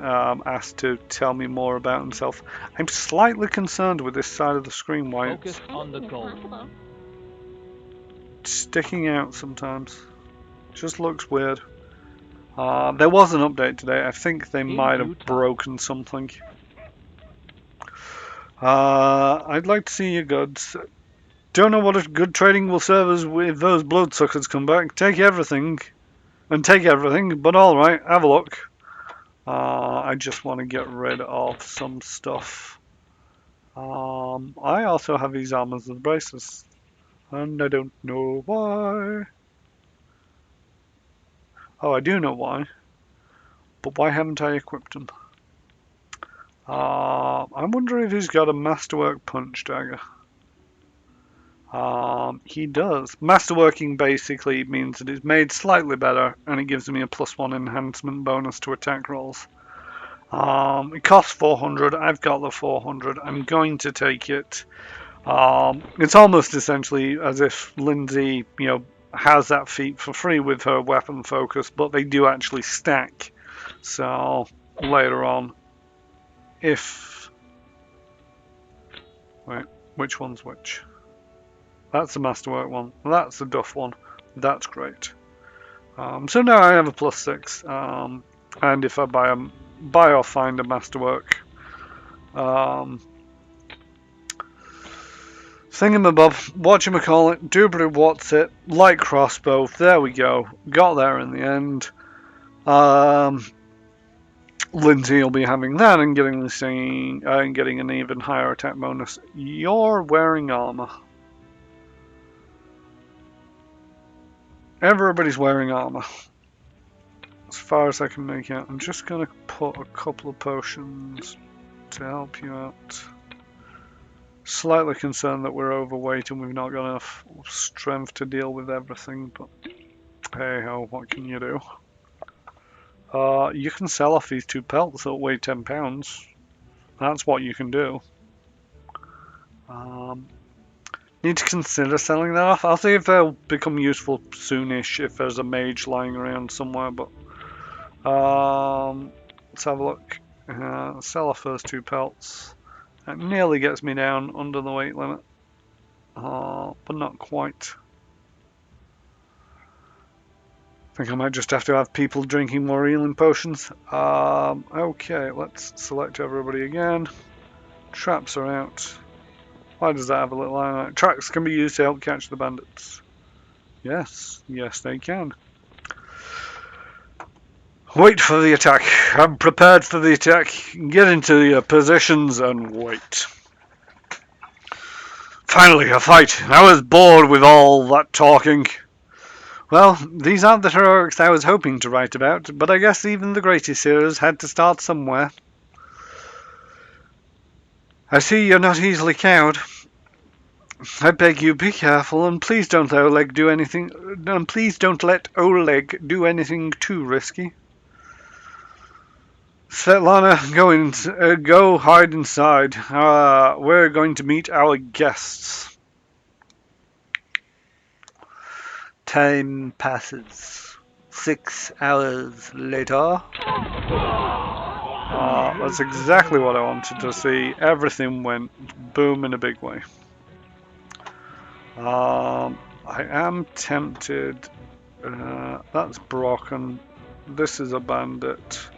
ask to tell me more about himself. I'm slightly concerned with this side of the screen, why Focus on the goal. it's sticking out sometimes. It just looks weird. There was an update today. I think they might have broken something. I'd like to see your goods. Don't know what a good trading will serve us if those bloodsuckers come back. Take everything, but alright, have a look. I just want to get rid of some stuff. I also have these armors and braces, and I don't know why. Oh, I do know why, but why haven't I equipped them? I wonder if he's got a masterwork punch dagger. He does. Masterworking basically means that it's made slightly better and it gives me a +1 enhancement bonus to attack rolls. It costs 400. I've got the 400. I'm going to take it. It's almost essentially as if Lindsay, has that feat for free with her weapon focus, but they do actually stack. So later on, wait, which one's which? That's the masterwork one. That's the duff one. That's great. So now I have a +6. And if I buy or find a masterwork thingamabob, whatchamacallit, doobly what's it, light crossbow. There we go. Got there in the end. Lindsay will be having that and getting the same, and getting an even higher attack bonus. You're wearing armor. Everybody's wearing armor. As far as I can make out. I'm just going to put a couple of potions to help you out. Slightly concerned that we're overweight and we've not got enough strength to deal with everything, but hey ho, what can you do? You can sell off these 2 pelts that weigh 10 pounds. That's what you can do. Need to consider selling that off. I'll see if they'll become useful soonish if there's a mage lying around somewhere, but let's have a look. Sell off those 2 pelts. That nearly gets me down under the weight limit, but not quite. I think I might just have to have people drinking more healing potions. Okay, let's select everybody again. Traps are out. Why does that have a little line on it? Tracks can be used to help catch the bandits. Yes, yes they can. Wait for the attack. I'm prepared for the attack. Get into your positions and wait. Finally, a fight. I was bored with all that talking. Well, these aren't the heroics I was hoping to write about, but I guess even the greatest heroes had to start somewhere. I see you're not easily cowed. I beg you, be careful, and please don't let Oleg do anything. And please don't let Oleg do anything too risky. Svetlana, go hide inside. We're going to meet our guests. Time passes. 6 hours later. That's exactly what I wanted to see. Everything went boom in a big way. I am tempted. That's Brocken. This is a bandit.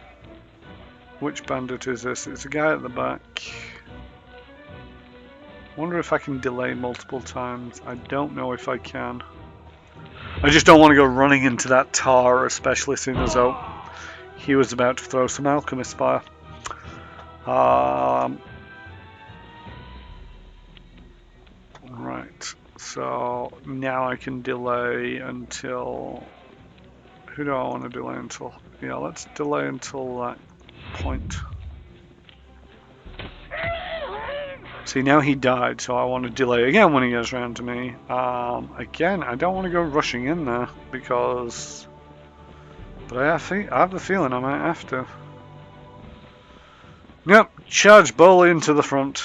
Which bandit is this? It's a guy at the back. Wonder if I can delay multiple times. I don't know if I can. I just don't want to go running into that tar, especially soon as though he was about to throw some alchemist fire. Right, so now I can delay until... Who do I want to delay until? Yeah, let's delay until that point. See, now he died, so I want to delay again when he goes around to me. Again, I don't want to go rushing in there because... But I have the feeling I might have to. Yep, charge bully into the front.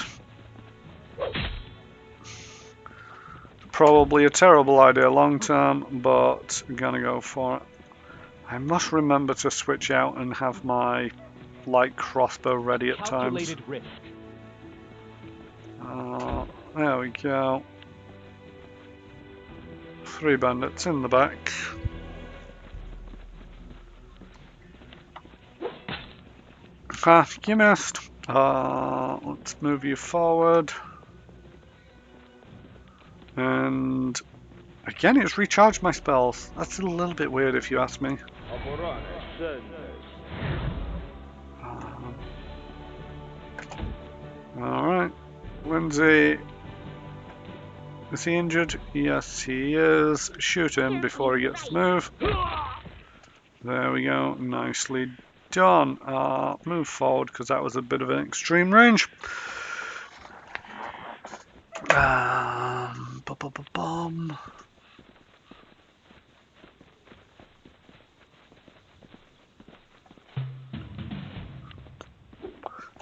Probably a terrible idea long term, but I'm gonna go for it. I must remember to switch out and have my light crossbow ready at times. There we go. 3 bandits in the back. Ah, you missed. Let's move you forward. And again, it's recharged my spells. That's a little bit weird if you ask me. Alright. Lindsay. Is he injured? Yes, he is. Shoot him before he gets to move. There we go. Nicely done. Move forward because that was a bit of an extreme range.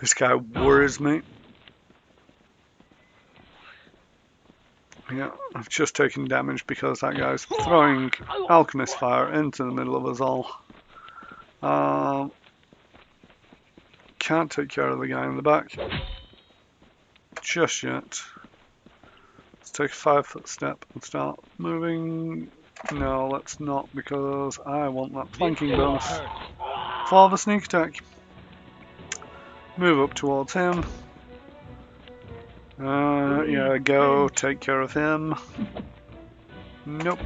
This guy worries me. Yeah, I've just taken damage because that guy's throwing alchemist fire into the middle of us all. Can't take care of the guy in the back just yet. Let's take a 5-foot step and start moving. No, let's not, because I want that flanking bonus for the sneak attack. Move up towards him. Yeah, go take care of him. Nope.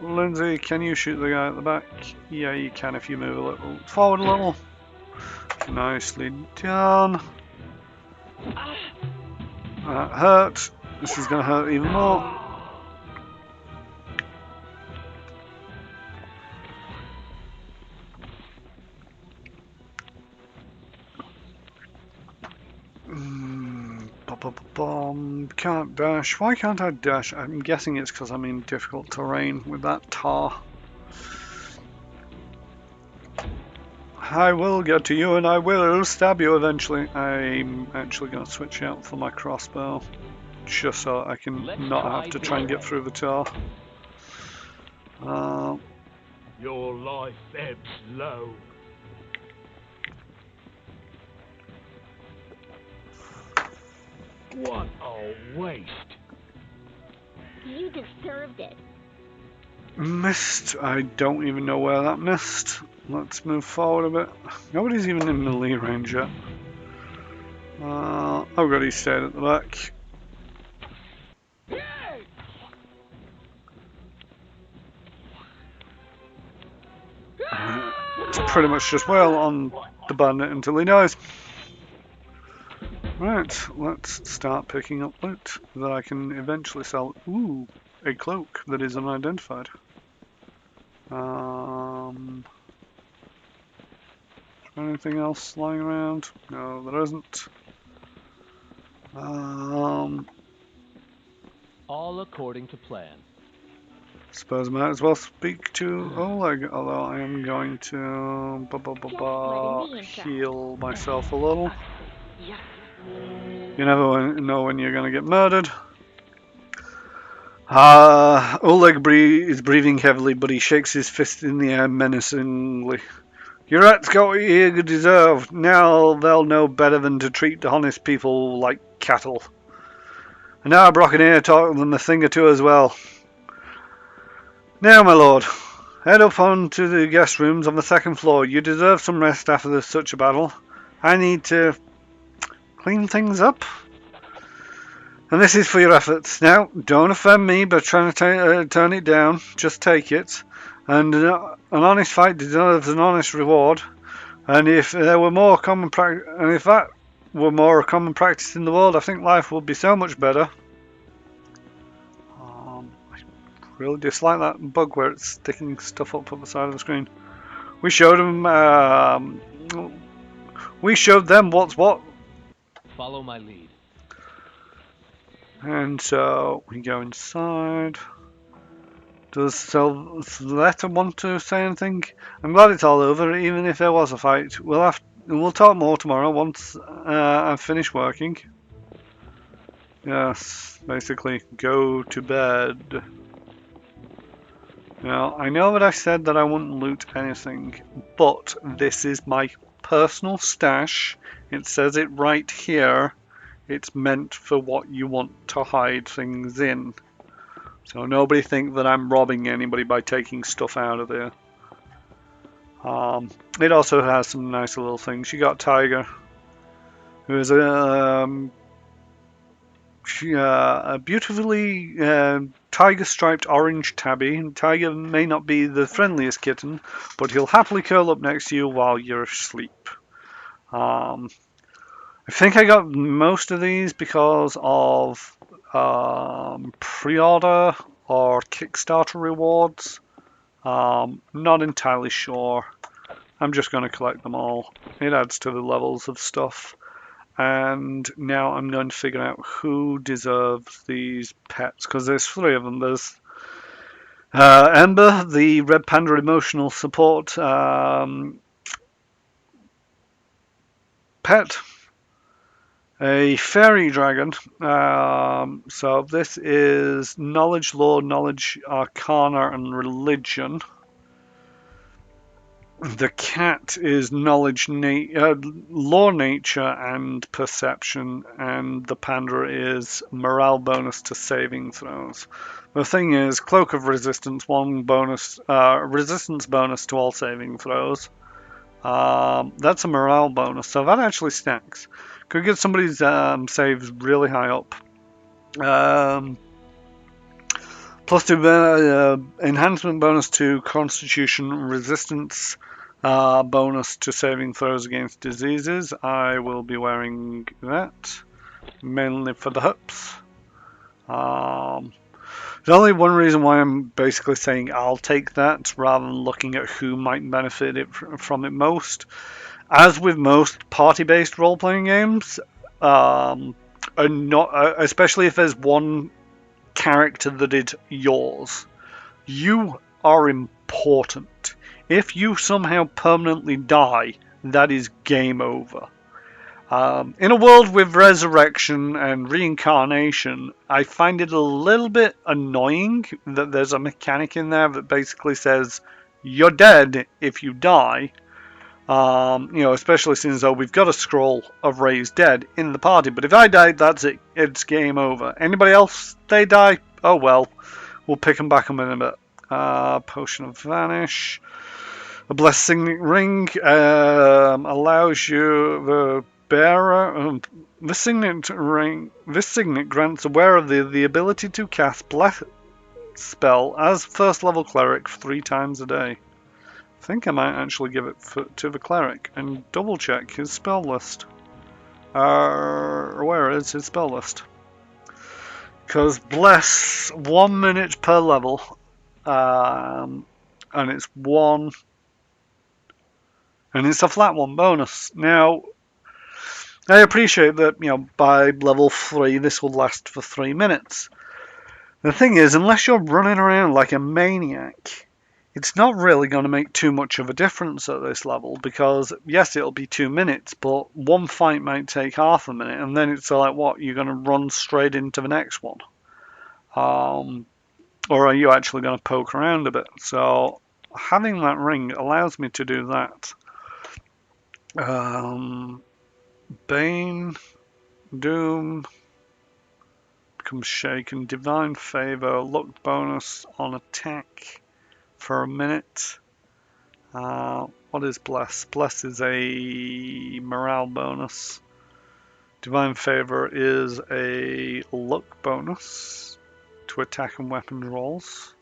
Lindsay, can you shoot the guy at the back? Yeah, you can if you move a little forward a little. Nicely done. That hurt. This is going to hurt even more. Can't dash. Why can't I dash? I'm guessing it's because I'm in difficult terrain with that tar. I will get to you and I will stab you eventually. I'm actually going to switch out for my crossbow just so I can not have to try and get through the tar. Your life ebbs low. What a waste. You deserved it. Missed. I don't even know where that missed. Let's move forward a bit. Nobody's even in melee range yet. Oh god, he stayed at the back. It's pretty much just wail on the bandit until he dies. Right, let's start picking up loot that I can eventually sell. Ooh, a cloak that is unidentified. Anything else lying around? No, there isn't. All according to plan. Suppose I might as well speak to Oleg, although I am going to heal myself a little. You never know when you're going to get murdered. Oleg is breathing heavily, but he shakes his fist in the air menacingly. Your rats got what you deserve. Now they'll know better than to treat honest people like cattle. And now Brock and here taught them a thing or two as well. Now, my lord, head up onto the guest rooms on the 2nd floor. You deserve some rest after such a battle. I need to clean things up. And this is for your efforts. Now, don't offend me by trying to turn it down. Just take it. And an honest fight deserves an honest reward. And if there were more common and if that were more a common practice in the world, I think life would be so much better. I really dislike that bug where it's sticking stuff up the side of the screen. We showed them. We showed them what's what. Follow my lead. And so we go inside. Does Saletta want to say anything? I'm glad it's all over, even if there was a fight. We'll talk more tomorrow once I've finished working. Yes, basically, go to bed. Now, I know that I said that I wouldn't loot anything, but this is my personal stash. It says it right here. It's meant for what you want to hide things in. So nobody think that I'm robbing anybody by taking stuff out of there. It also has some nice little things. You got Tiger, who is a beautifully tiger-striped orange tabby. Tiger may not be the friendliest kitten, but he'll happily curl up next to you while you're asleep. I think I got most of these because of pre-order or Kickstarter rewards. Not entirely sure. I'm just going to collect them all. It adds to the levels of stuff. And now I'm going to figure out who deserves these pets, because there's 3 of them. There's Ember, the Red Panda emotional support pet. A fairy dragon. So this is knowledge, lore, knowledge, arcana, and religion. The cat is knowledge, lore, nature, and perception, and the panda is morale bonus to saving throws. The thing is, cloak of resistance, 1 bonus, resistance bonus to all saving throws. That's a morale bonus, so that actually stacks. Could get somebody's saves really high up. Plus 2 enhancement bonus to constitution, resistance bonus to saving throws against diseases. I will be wearing that, mainly for the hips. There's only one reason why I'm basically saying I'll take that rather than looking at who might benefit from it most. As with most party-based role-playing games, especially if there's one character that is yours, you are important. If you somehow permanently die, that is game over. In a world with resurrection and reincarnation, I find it a little bit annoying that there's a mechanic in there that basically says you're dead if you die. Especially since we've got a scroll of raised dead in the party. But if I die, that's it. It's game over. Anybody else, they die, oh well. We'll pick them back up in a bit. Potion of Vanish. A blessing ring allows you the bearer. This signet ring. This signet grants a wearer the ability to cast bless spell as first level cleric 3 times a day. I think I might actually give it to the cleric and double check his spell list. Where is his spell list? Because bless 1 minute per level, and it's 1, and it's a flat 1 bonus. Now, I appreciate that by level 3 this will last for 3 minutes. The thing is, unless you're running around like a maniac, it's not really going to make too much of a difference at this level, because yes, it'll be 2 minutes, but one fight might take half a minute, and then it's like, what, you're going to run straight into the next one? Or are you actually going to poke around a bit? So having that ring allows me to do that. Bane, Doom, becomes shaken, divine favor, luck bonus on attack for a minute. What is bless? Bless is a morale bonus. Divine Favor is a luck bonus to attack and weapon rolls.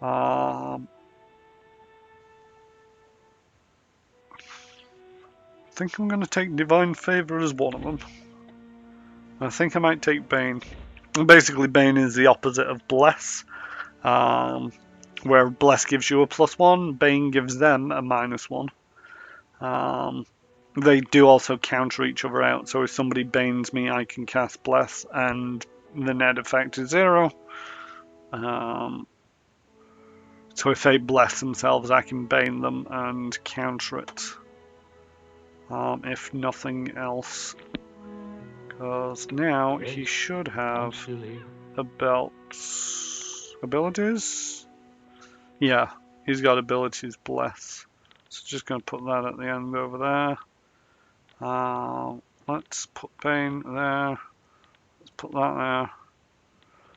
I think I'm going to take Divine Favor as one of them. I think I might take Bane. Basically, Bane is the opposite of Bless. Where Bless gives you a +1, Bane gives them a -1. They do also counter each other out, so if somebody Banes me, I can cast Bless, and the net effect is 0. So if they bless themselves, I can Bane them and counter it. If nothing else, because now he should have abilities. Yeah, he's got abilities Bless. So just going to put that at the end over there. Let's put Bane there. Let's put that there.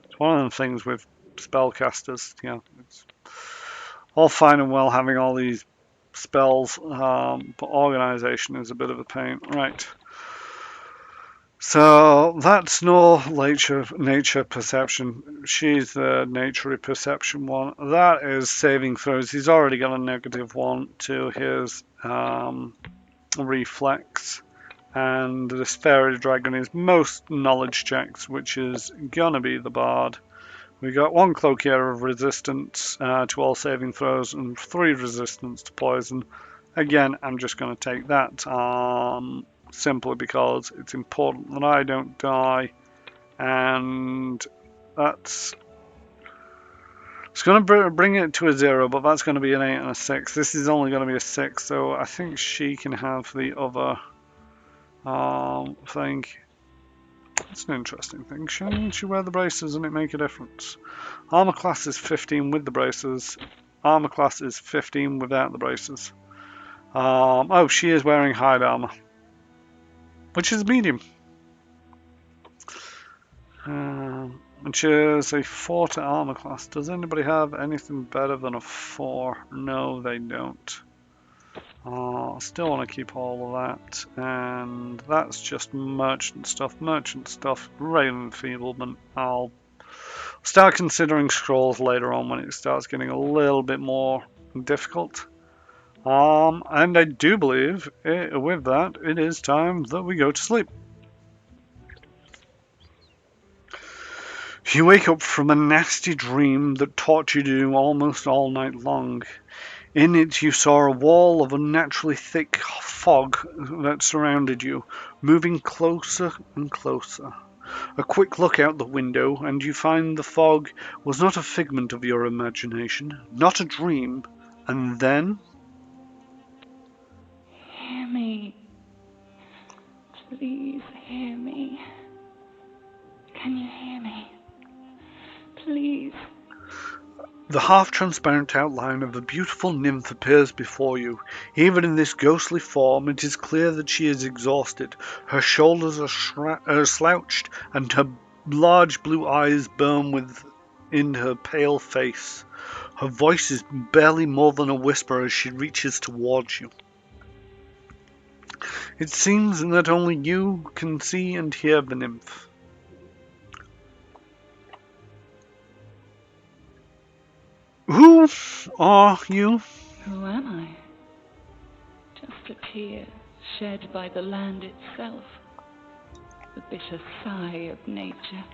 It's one of them things with spellcasters. Yeah, it's all fine and well having all these spells, but organization is a bit of a pain. Right. So that's no nature perception. She's the naturey perception one. That is saving throws. He's already got a -1 to his reflex. And this fairy dragon is most knowledge checks, which is gonna be the bard. We got 1 cloak here of resistance to all saving throws and 3 resistance to poison. Again, I'm just going to take that simply because it's important that I don't die, and it's going to bring it to a 0, but that's going to be an 8 and a 6. This is only going to be a 6, so I think she can have the other thing. That's an interesting thing. Shouldn't she wear the braces and it make a difference? Armor class is 15 with the braces. Armor class is 15 without the braces. Oh, she is wearing hide armor, which is medium. And she is a 4 to armor class. Does anybody have anything better than a 4? No, they don't. Still want to keep all of that, and that's just merchant stuff. Merchant stuff, rail enfeeblement. I'll start considering scrolls later on when it starts getting a little bit more difficult. And I do believe with that it is time that we go to sleep. You wake up from a nasty dream that tortured you almost all night long. In it you saw a wall of unnaturally thick fog that surrounded you, moving closer and closer. A quick look out the window and you find the fog was not a figment of your imagination, not a dream, and then... Hear me. Please hear me. Can you hear me? Please. The half-transparent outline of a beautiful nymph appears before you. Even in this ghostly form, it is clear that she is exhausted. Her shoulders are slouched, and her large blue eyes burn within her pale face. Her voice is barely more than a whisper as she reaches towards you. It seems that only you can see and hear the nymph. Who are you? Who am I? Just a tear shed by the land itself. The bitter sigh of nature.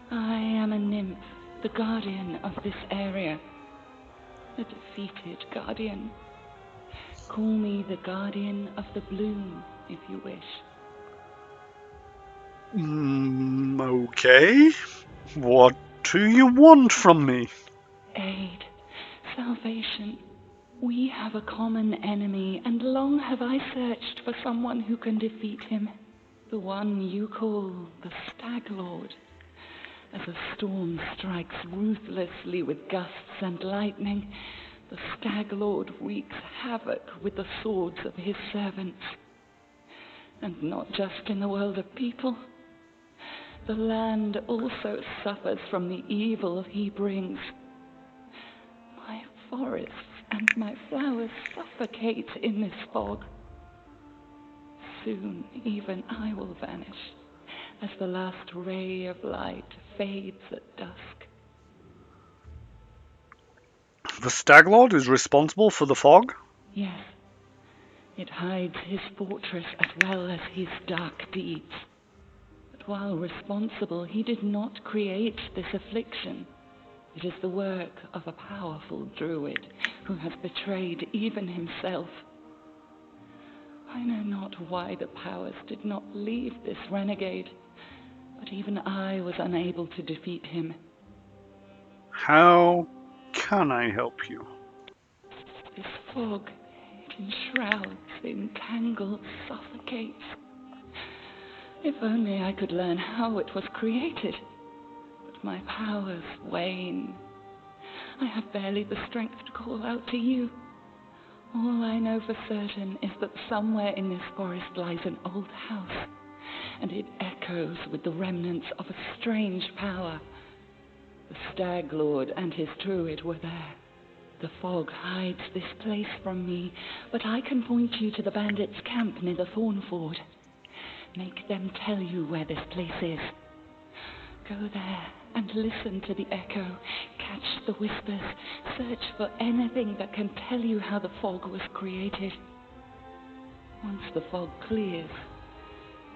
I am a nymph, the guardian of this area. A defeated guardian. Call me the guardian of the bloom, if you wish. Okay. What do you want from me? Aid, salvation. We have a common enemy, and long have I searched for someone who can defeat him. The one you call the Stag Lord. As a storm strikes ruthlessly with gusts and lightning, the Stag Lord wreaks havoc with the swords of his servants. And not just in the world of people. The land also suffers from the evil he brings. My forests and my flowers suffocate in this fog. soon even I will vanish, as the last ray of light fades at dusk. The Stag Lord is responsible for the fog? Yes, it hides his fortress as well as his dark deeds. But while responsible, he did not create this affliction. It is the work of a powerful druid who has betrayed even himself. I know not why the powers did not leave this renegade, but even I was unable to defeat him. How can I help you? This fog, it enshrouds, entangles, suffocates. If only I could learn how it was created. But my powers wane. I have barely the strength to call out to you. All I know for certain is that somewhere in this forest lies an old house, and it echoes with the remnants of a strange power. The Stag Lord and his druid were there. The fog hides this place from me, but I can point you to the bandits' camp near the Thornford. Make them tell you where this place is. Go there and listen to the echo, catch the whispers, search for anything that can tell you how the fog was created. Once the fog clears,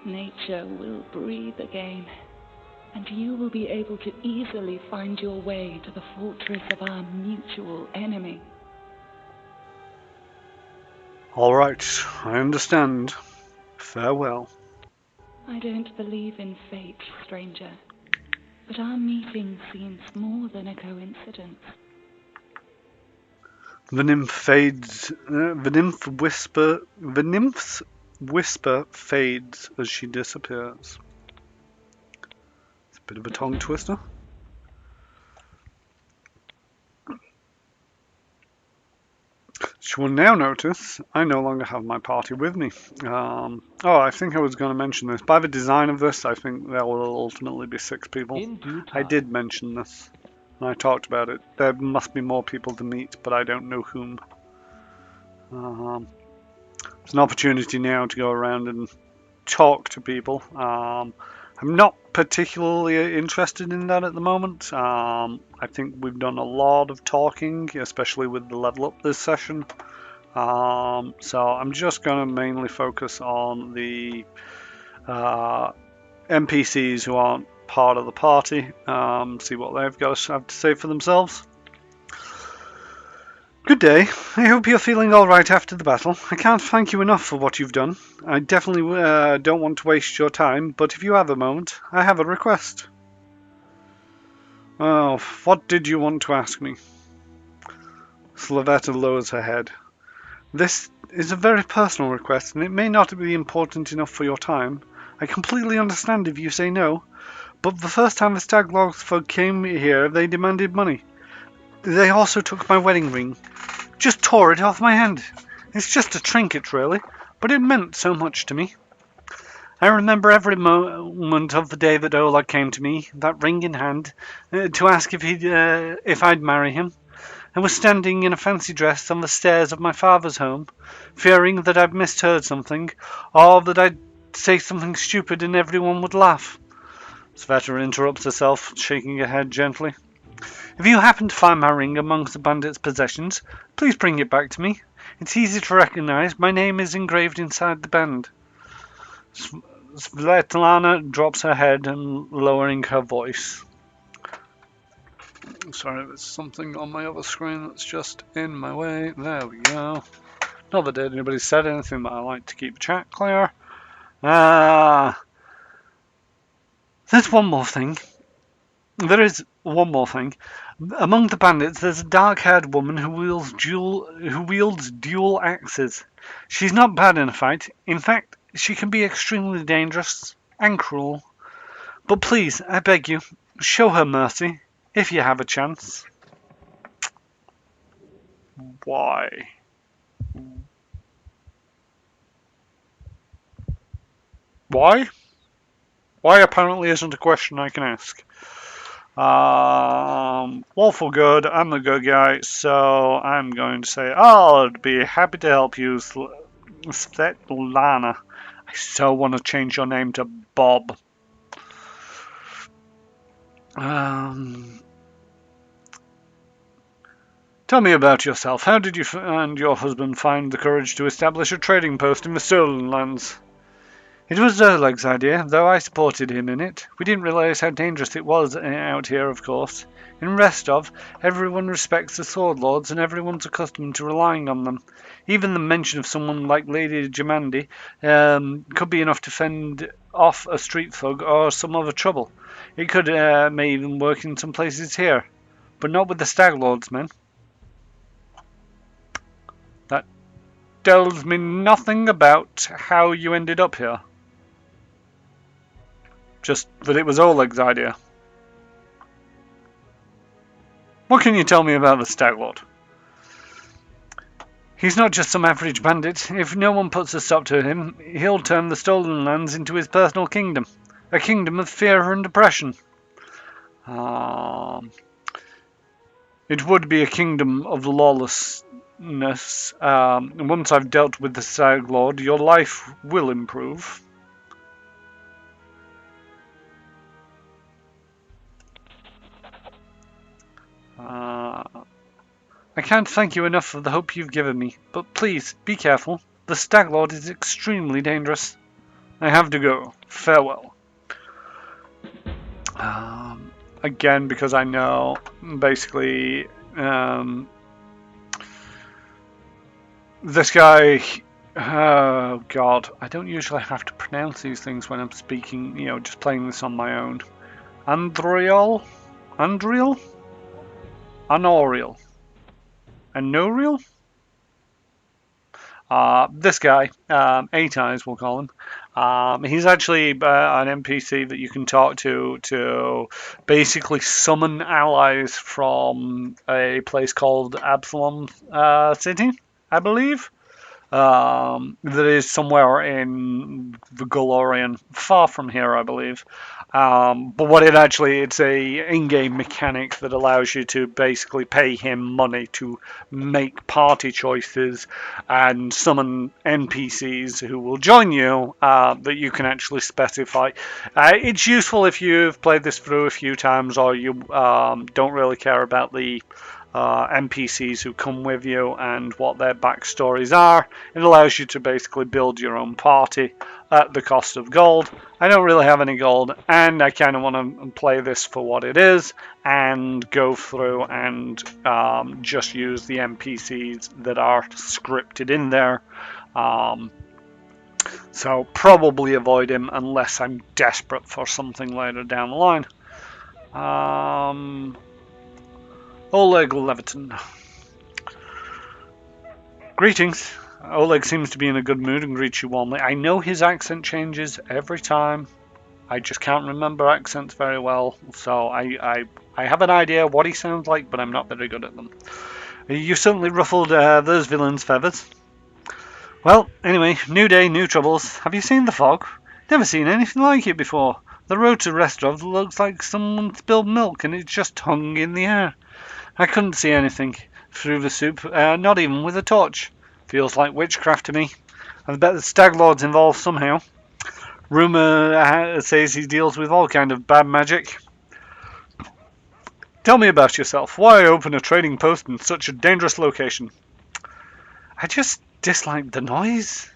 nature will breathe again, and you will be able to easily find your way to the fortress of our mutual enemy. All right, I understand. Farewell. I don't believe in fate, stranger, but our meeting seems more than a coincidence. The nymph fades. The nymph's whisper fades as she disappears. It's a bit of a tongue twister. She will now notice I no longer have my party with me. I think I was going to mention this. By the design of this, I think there will ultimately be 6 people. In due I time. did mention this, and I talked about it. There must be more people to meet, but I don't know whom. It's an opportunity now to go around and talk to people. I'm not particularly interested in that at the moment. I think we've done a lot of talking, especially with the level up this session. So I'm just going to mainly focus on the NPCs who aren't part of the party, see what they've got to have to say for themselves. Good day. I hope you're feeling alright after the battle. I can't thank you enough for what you've done. I definitely don't want to waste your time, but if you have a moment, I have a request. Oh, what did you want to ask me? Slavetta lowers her head. This is a very personal request, and it may not be important enough for your time. I completely understand if you say no, but the first time the Stag Lord folk came here, they demanded money. They also took my wedding ring. Just tore it off my hand. It's just a trinket, really, but it meant so much to me. I remember every moment of the day that Ola came to me, that ring in hand, to ask if I'd marry him. I was standing in a fancy dress on the stairs of my father's home, fearing that I'd misheard something, or that I'd say something stupid and everyone would laugh. Sveta interrupts herself, shaking her head gently. If you happen to find my ring amongst the bandits' possessions, please bring it back to me. It's easy to recognize. My name is engraved inside the band. Svetlana drops her head and lowering her voice. Sorry, there's something on my other screen that's just in my way. There we go. Not that anybody said anything, but I like to keep the chat clear. There's one more thing. There is one more thing. Among the bandits, there's a dark-haired woman who wields dual axes. She's not bad in a fight. In fact, she can be extremely dangerous and cruel. But please, I beg you, show her mercy, if you have a chance. Why? Why? Why apparently isn't a question I can ask. Lawful good, I'm the good guy, so I'm going to say, I'd be happy to help you, Svetlana. I so want to change your name to Bob. Tell me about yourself. How did you and your husband find the courage to establish a trading post in the stolen lands? It was Zerleg's idea, though I supported him in it. We didn't realize how dangerous it was out here, of course. In Restov, everyone respects the sword lords and everyone's accustomed to relying on them. Even the mention of someone like Lady Jamandi could be enough to fend off a street thug or some other trouble. It could may even work in some places here, but not with the Stag Lords, men. That tells me nothing about how you ended up here. Just that it was Oleg's idea. What can you tell me about the Stag Lord? He's not just some average bandit. If no one puts a stop to him, he'll turn the stolen lands into his personal kingdom. A kingdom of fear and oppression. It would be a kingdom of lawlessness. Once I've dealt with the Stag Lord, your life will improve. I can't thank you enough for the hope you've given me, but please, be careful. The Stag Lord is extremely dangerous. I have to go. Farewell. Again, because I know, basically, this guy... Oh, God. I don't usually have to pronounce these things when I'm speaking, just playing this on my own. Andriel? Honorial? Honorial? This guy, Eight Eyes, we'll call him. He's actually an NPC that you can talk to basically summon allies from a place called Absalom City, I believe. That is somewhere in the Golorian, far from here, I believe. But what it's a in-game mechanic that allows you to basically pay him money to make party choices and summon NPCs who will join you that you can actually specify. It's useful if you've played this through a few times or you don't really care about the NPCs who come with you and what their backstories are. It allows you to basically build your own party at the cost of gold. I don't really have any gold, and I kind of want to play this for what it is and go through and just use the NPCs that are scripted in there. So probably avoid him unless I'm desperate for something later down the line. Oleg Leviton. Greetings. Oleg seems to be in a good mood and greets you warmly. I know his accent changes every time. I just can't remember accents very well, so I have an idea what he sounds like, but I'm not very good at them. You certainly ruffled those villains' feathers. Well, anyway, new day, new troubles. Have you seen the fog? Never seen anything like it before. The road to Restov looks like someone spilled milk and it just hung in the air. I couldn't see anything through the soup, not even with a torch. Feels like witchcraft to me. I bet the Stag Lord's involved somehow. Rumour says he deals with all kind of bad magic. Tell me about yourself. Why open a trading post in such a dangerous location? I just dislike the noise.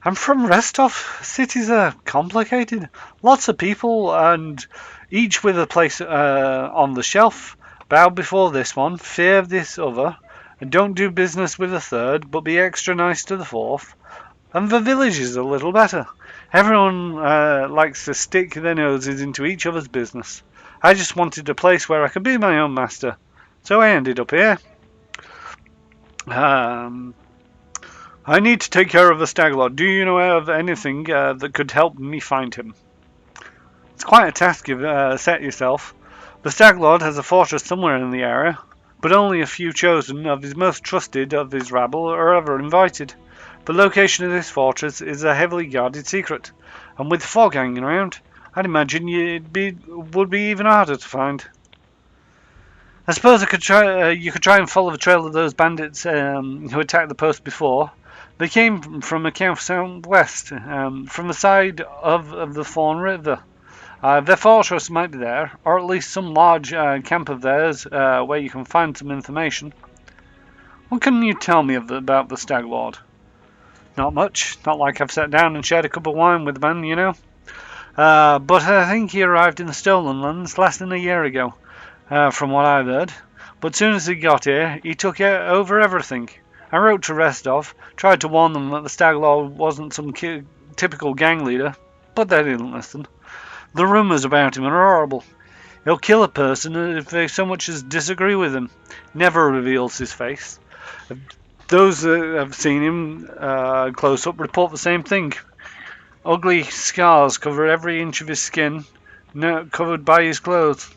I'm from Restov. Cities are complicated. Lots of people and each with a place on the shelf. Bow before this one, fear this other, and don't do business with the third, but be extra nice to the fourth. And the village is a little better. Everyone likes to stick their noses into each other's business. I just wanted a place where I could be my own master, so I ended up here. I need to take care of the Stag Lord. Do you know of anything that could help me find him? It's quite a task you've set yourself. The Stag Lord has a fortress somewhere in the area, but only a few chosen of his most trusted of his rabble are ever invited. The location of this fortress is a heavily guarded secret, and with fog hanging around, I'd imagine would be even harder to find. I suppose you could try and follow the trail of those bandits who attacked the post before. They came from a camp southwest, from the side of the Fawn River. Their fortress might be there, or at least some large camp of theirs where you can find some information. What can you tell me about the Stag Lord? Not much. Not like I've sat down and shared a cup of wine with the man, you know. But I think he arrived in the Stolen Lands less than a year ago, from what I've heard. But soon as he got here, he took over everything. I wrote to Restov, tried to warn them that the Stag Lord wasn't some typical gang leader, but they didn't listen. The rumours about him are horrible. He'll kill a person if they so much as disagree with him. Never reveals his face. Those that have seen him close up report the same thing. Ugly scars cover every inch of his skin, covered by his clothes.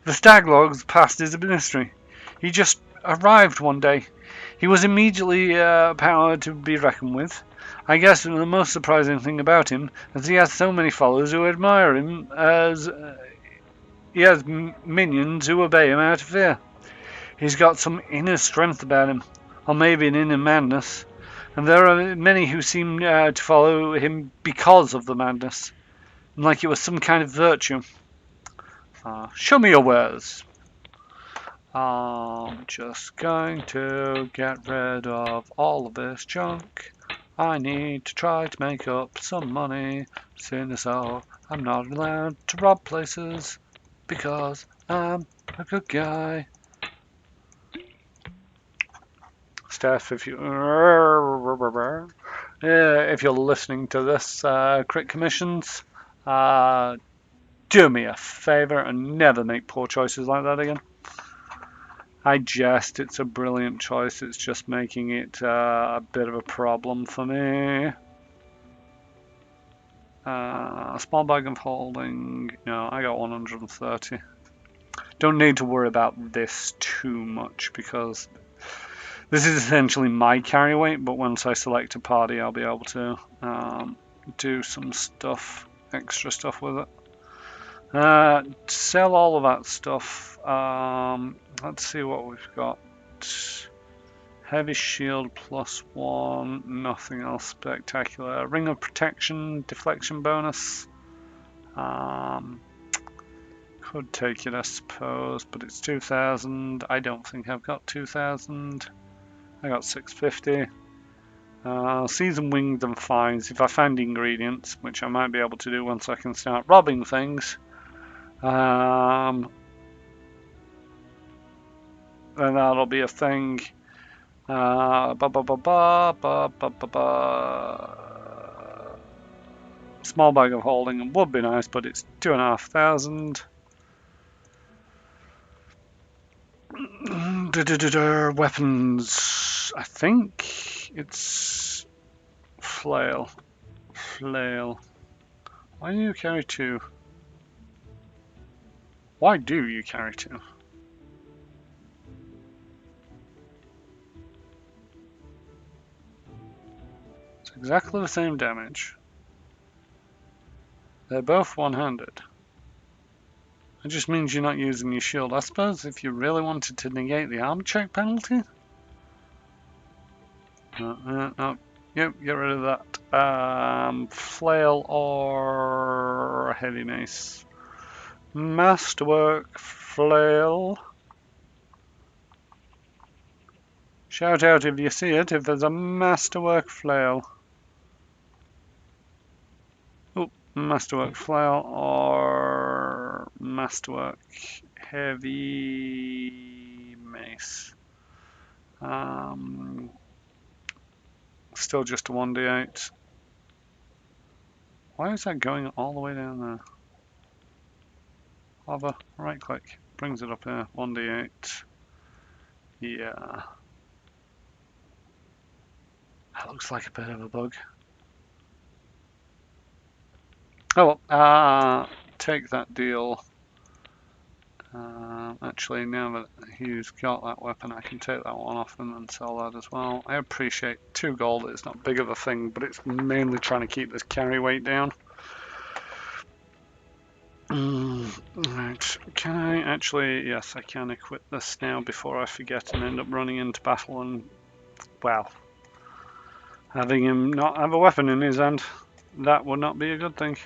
The Stag Lord's past is a mystery. He just arrived one day. He was immediately power to be reckoned with. I guess the most surprising thing about him is he has so many followers who admire him, as he has minions who obey him out of fear. He's got some inner strength about him, or maybe an inner madness, and there are many who seem to follow him because of the madness, like it was some kind of virtue. Show me your wares. I'm just going to get rid of all of this junk. I need to try to make up some money, seeing as though I'm not allowed to rob places because I'm a good guy. Steph, if you're listening to this, crit commissions, do me a favor and never make poor choices like that again. I jest, it's a brilliant choice, it's just making it a bit of a problem for me. Small bag of holding, no, I got 130. Don't need to worry about this too much because this is essentially my carry weight, but once I select a party, I'll be able to do some stuff, extra stuff with it. Sell all of that stuff. Let's see what we've got. Heavy shield +1, nothing else spectacular. Ring of protection, deflection bonus. Could take it, I suppose, but it's 2,000. I don't think I've got 2,000. I got 650. Season wings and fines. If I find ingredients, which I might be able to do once I can start robbing things, then that'll be a thing. Small bag of holding would be nice, but it's 2,500. Weapons. I think it's flail. Flail. Why do you carry 2? Why do you carry 2? It's exactly the same damage. They're both one-handed. It just means you're not using your shield. I suppose if you really wanted to negate the armor check penalty. No. Yep, get rid of that. Flail or heavy mace. Masterwork flail. Shout out if you see it, if there's a masterwork flail. Oh, masterwork flail or masterwork heavy mace. Still just a 1d8. Why is that going all the way down there? Hover, right click, brings it up here, 1d8. Yeah. That looks like a bit of a bug. Oh well, take that deal. Actually, now that he's got that weapon, I can take that one off him and sell that as well. I appreciate 2 gold. It's not big of a thing, but it's mainly trying to keep this carry weight down. Right, can I actually... Yes, I can equip this now before I forget and end up running into battle and... Well, Having him not have a weapon in his hand, that would not be a good thing.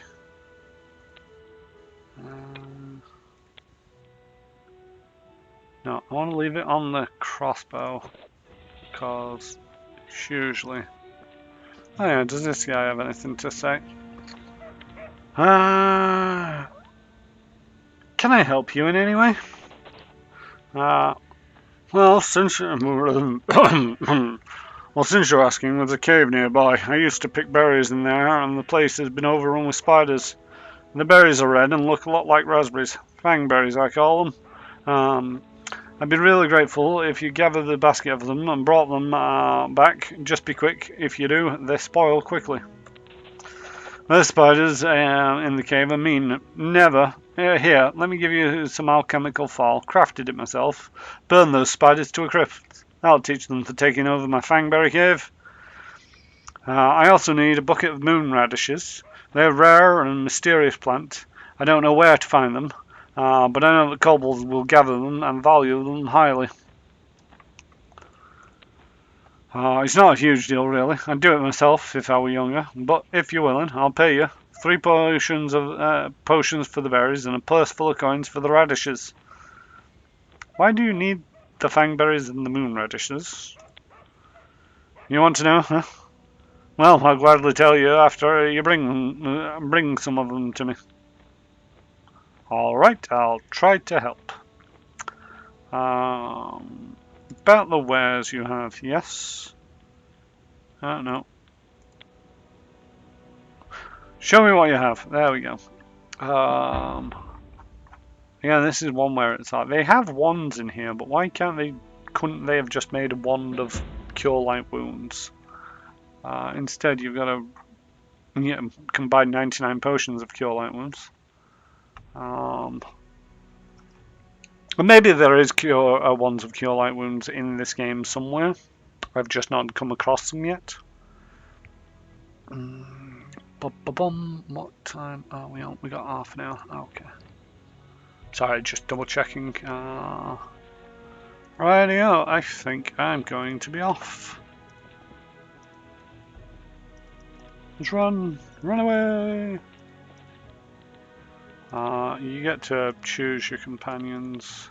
No, I want to leave it on the crossbow, because it's usually... Oh yeah, does this guy have anything to say? Can I help you in any way? Well, since you're asking, there's a cave nearby. I used to pick berries in there, and the place has been overrun with spiders. The berries are red and look a lot like raspberries. Fangberries, I call them. I'd be really grateful if you gathered the basket of them and brought them back. Just be quick. If you do, they spoil quickly. The spiders in the cave are mean. Never. Here, let me give you some alchemical file. Crafted it myself. Burn those spiders to a crisp. That'll teach them for taking over my Fangberry cave. I also need a bucket of moon radishes. They're a rare and mysterious plant. I don't know where to find them, but I know that kobolds will gather them and value them highly. It's not a huge deal, really. I'd do it myself if I were younger, but if you're willing, I'll pay you. 3 potions for the berries and a purse full of coins for the radishes. Why do you need the fangberries and the moon radishes? You want to know, huh? Well, I'll gladly tell you after you bring some of them to me. Alright, I'll try to help. About the wares you have, yes? No. Show me what you have. There we go. Yeah, this is one where it's like, they have wands in here, but why couldn't they have just made a wand of cure light wounds? Instead, you've got to combine 99 potions of cure light wounds. Maybe there is wands of cure light wounds in this game somewhere. I've just not come across them yet. What time are we on? We got half an hour. Okay. Sorry, just double checking. Rightio, I think I'm going to be off. Let's run away. You get to choose your companions.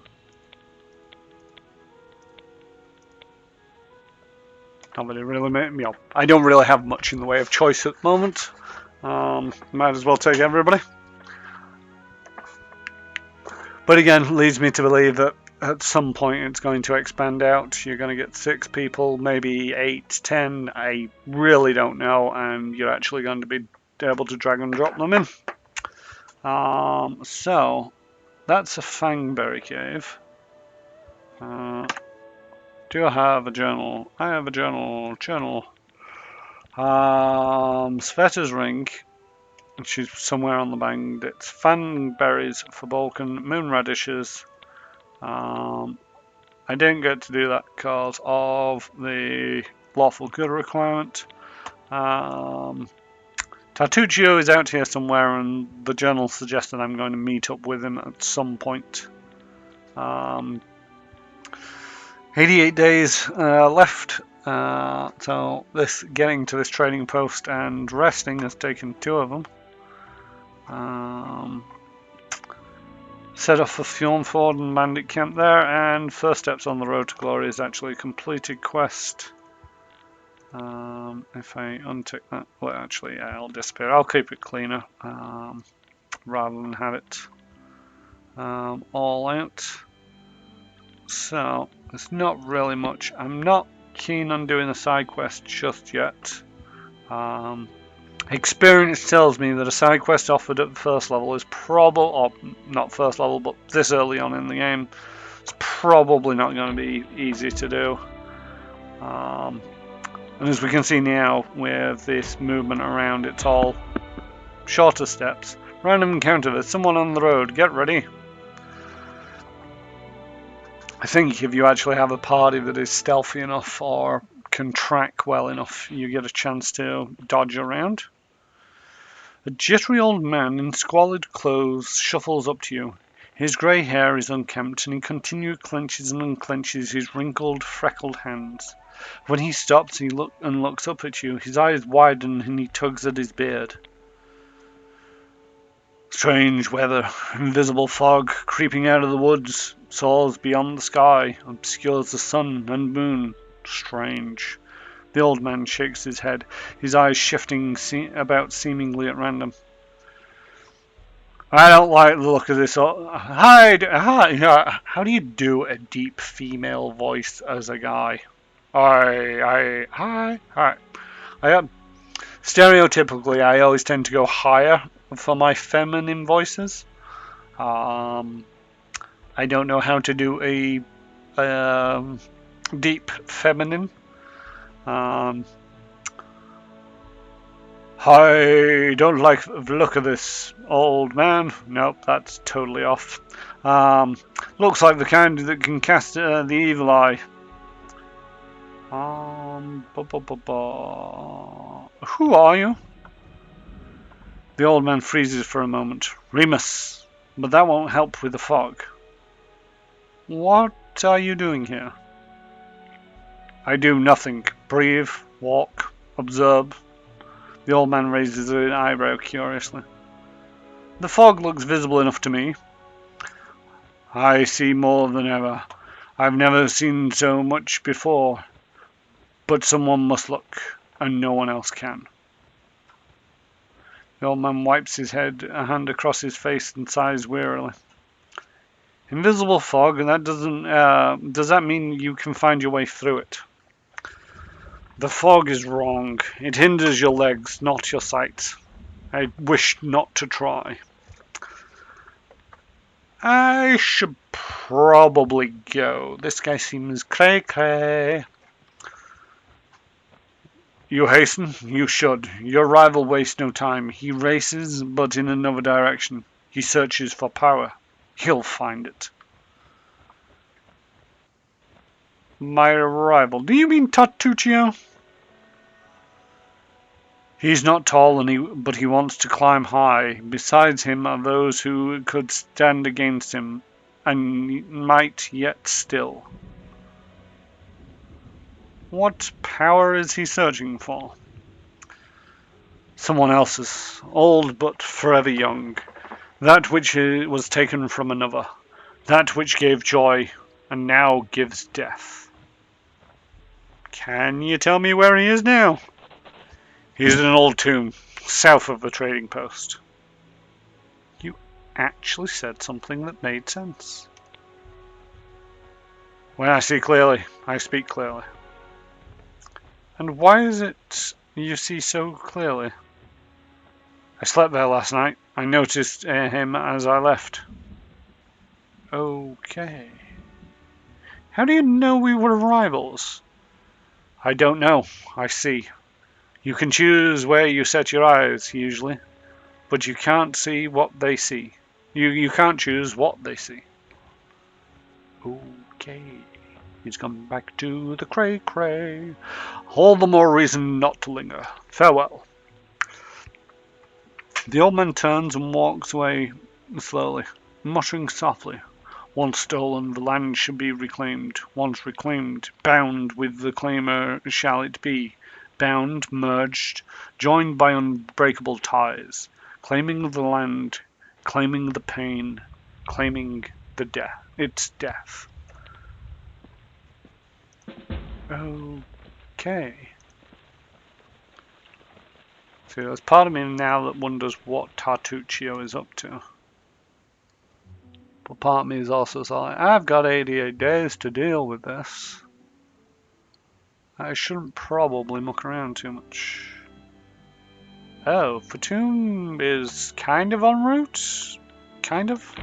Nobody really made me up. I don't really have much in the way of choice at the moment. Might as well take everybody. But again, leads me to believe that at some point it's going to expand out. You're going to get 6 people, maybe 8, 10. I really don't know, and you're actually going to be able to drag and drop them in. So that's a Fangberry cave. Do I have a journal? I have a journal. Sveta's ring, which is somewhere on the band. It's Fangberries for Balkan, moon radishes. I didn't get to do that because of the lawful good requirement. Tartuccio is out here somewhere, and the journal suggested I'm going to meet up with him at some point. 88 days left, so getting to this trading post and resting has taken 2 of them. Set off for Fjornford and Bandit Camp there, and first steps on the road to glory is actually a completed quest. If I untick that, well, actually, yeah, it'll disappear. I'll keep it cleaner rather than have it all out. So there's not really much. I'm not keen on doing a side quest just yet. Experience tells me that a side quest offered at the first level is probably, or not first level, but this early on in the game, it's probably not going to be easy to do. And as we can see now, with this movement around, it's all shorter steps. Random encounter, there's someone on the road, get ready. I think if you actually have a party that is stealthy enough or can track well enough, you get a chance to dodge around. A jittery old man in squalid clothes shuffles up to you. His grey hair is unkempt, and he continually clenches and unclenches his wrinkled, freckled hands. When he stops, he looks up at you. His eyes widen and he tugs at his beard. Strange weather. Invisible fog creeping out of the woods, soars beyond the sky, obscures the sun and moon. Strange. The old man shakes his head, his eyes shifting about seemingly at random. I don't like the look of this. Hi, how do you do a deep female voice as a guy? Hi. Stereotypically, I always tend to go higher for my feminine voices. I don't know how to do a deep feminine. I don't like the look of this old man. Nope, that's totally off. Looks like the kind that can cast the evil eye. Who are you? The old man freezes for a moment. Remus, but that won't help with the fog. What are you doing here? I do nothing. Breathe, walk, observe. The old man raises an eyebrow curiously. The fog looks visible enough to me. I see more than ever. I've never seen so much before. But someone must look, and no one else can. The old man wipes his head, a hand across his face, and sighs wearily. Invisible fog, and that does that mean you can find your way through it? The fog is wrong. It hinders your legs, not your sight. I wish not to try. I should probably go. This guy seems cray-cray. You hasten? You should. Your rival wastes no time. He races, but in another direction. He searches for power. He'll find it. My rival. Do you mean Tatuccio? He's not tall, but he wants to climb high. Besides him are those who could stand against him, and might yet still. What power is he searching for? Someone else's, old but forever young. That which was taken from another. That which gave joy, and now gives death. Can you tell me where he is now? He's in an old tomb, south of the trading post. You actually said something that made sense. When I see clearly, I speak clearly. And why is it you see so clearly? I slept there last night. I noticed him as I left. Okay. How do you know we were rivals? I don't know. I see. You can choose where you set your eyes, usually, but you can't see what they see. You can't choose what they see. Okay. He's come back to the cray-cray. All the more reason not to linger. Farewell. The old man turns and walks away slowly, muttering softly. Once stolen, the land should be reclaimed. Once reclaimed, bound with the claimer shall it be. Bound, merged, joined by unbreakable ties. Claiming the land, claiming the pain, claiming its death. Okay. See, there's part of me now that wonders what Tartuccio is up to. But part of me is also like, I've got 88 days to deal with this. I shouldn't probably muck around too much. Oh, Fatum is kind of en route? Kind of?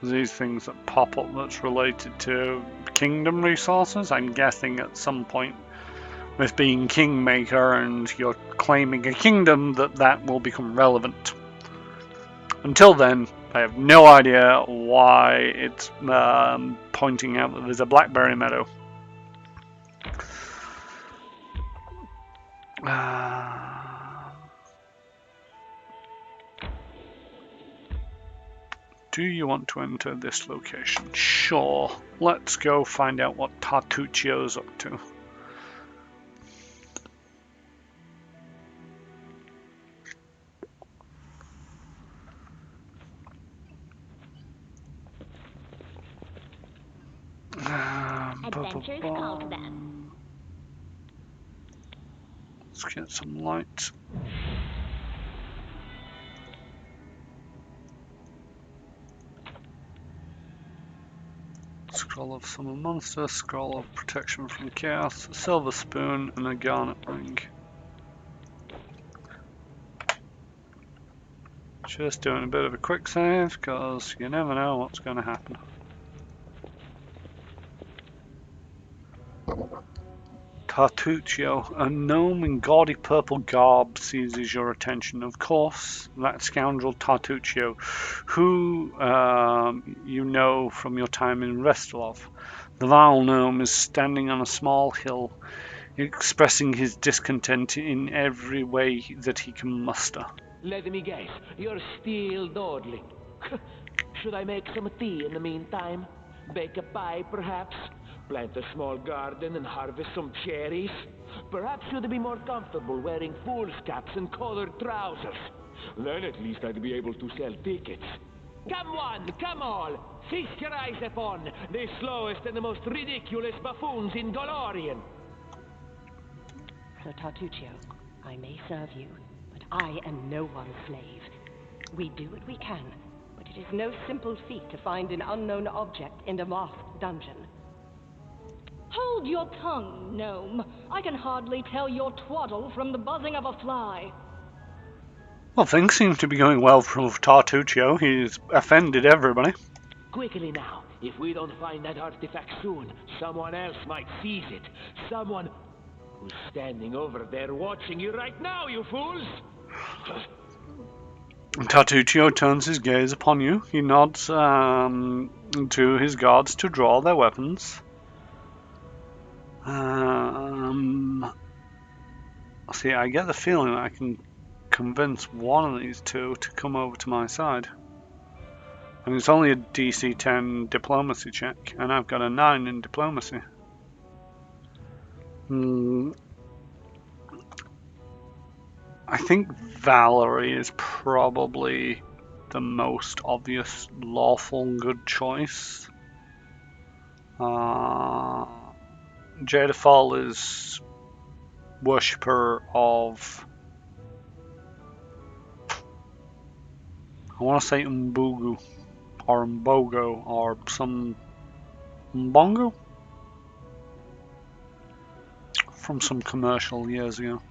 These things that pop up that's related to kingdom resources, I'm guessing at some point with being Kingmaker and you're claiming a kingdom that will become relevant. Until then, I have no idea why it's pointing out that there's a blackberry meadow. Do you want to enter this location? Sure. Let's go find out what Tartuccio's up to. Adventures call to them. Let's get some light. Scroll of Summon Monster, Scroll of Protection from Chaos, a Silver Spoon, and a Garnet Ring. Just doing a bit of a quick save, because you never know what's going to happen. Tartuccio, a gnome in gaudy purple garb seizes your attention. Of course, that scoundrel Tartuccio, who you know from your time in Restelov. The vile gnome is standing on a small hill, expressing his discontent in every way that he can muster. Let me guess, you're still dawdling. Should I make some tea in the meantime? Bake a pie, perhaps? Plant a small garden and harvest some cherries? Perhaps you'd be more comfortable wearing fool's caps and collared trousers. Then at least I'd be able to sell tickets. Come one, come all! Feast your eyes upon the slowest and the most ridiculous buffoons in Golorian! Sir Tartuccio, I may serve you, but I am no one's slave. We do what we can, but it is no simple feat to find an unknown object in a masked dungeon. Hold your tongue, gnome. I can hardly tell your twaddle from the buzzing of a fly. Well, things seem to be going well for Tartuccio. He's offended everybody. Quickly now, if we don't find that artifact soon, someone else might seize it. Someone who's standing over there watching you right now, you fools! Tartuccio turns his gaze upon you. He nods to his guards to draw their weapons. See, I get the feeling that I can convince one of these two to come over to my side. And it's only a DC 10 diplomacy check, and I've got a 9 in diplomacy. I think Valerie is probably the most obvious lawful good choice. Jadafal is worshipper of, I want to say Umbugu or Mbogo or some Mbongo from some commercial years ago.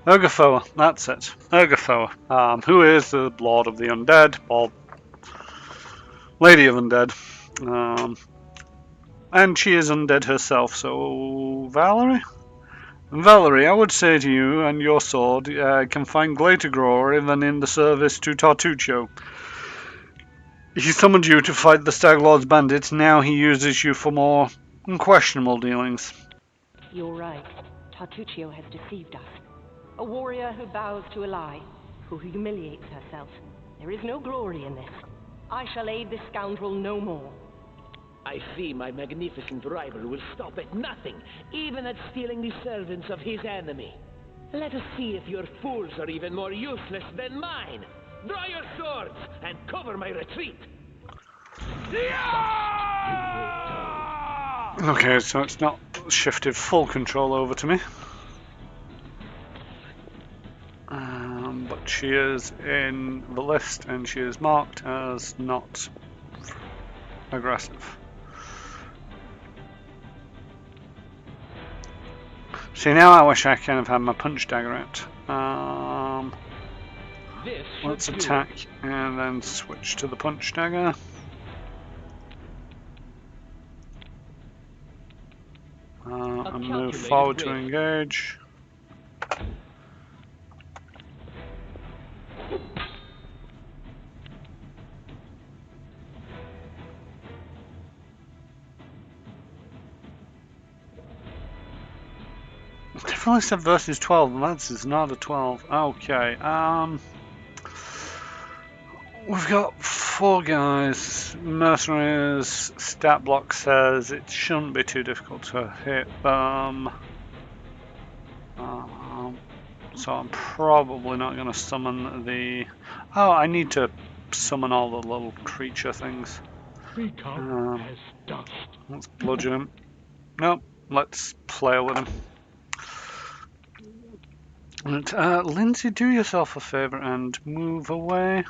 Urgafoa, that's it. Urgafoa, who is the Lord of the Undead, or Lady of Undead. And she is undead herself, so Valerie? Valerie, I would say to you and your sword can find greater glory than in the service to Tartuccio. He summoned you to fight the Stag Lord's bandits, now he uses you for more unquestionable dealings. You're right. Tartuccio has deceived us. A warrior who bows to a lie, who humiliates herself. There is no glory in this. I shall aid this scoundrel no more. I see my magnificent rival will stop at nothing, even at stealing the servants of his enemy. Let us see if your fools are even more useless than mine. Draw your swords and cover my retreat. Okay, so it's not shifted full control over to me. But she is in the list and she is marked as not aggressive. See, now I wish I kind of had my punch dagger out. Let's attack and then switch to the punch dagger. And move forward to engage. Definitely said versus 12, and that's not a 12. Okay, we've got 4 guys. Mercenaries. Stat block says it shouldn't be too difficult to hit them. So I'm probably not going to summon the... Oh, I need to summon all the little creature things. Become as dust. Let's bludgeon him. Nope, let's play with him. And, Lindsay, do yourself a favour and move away.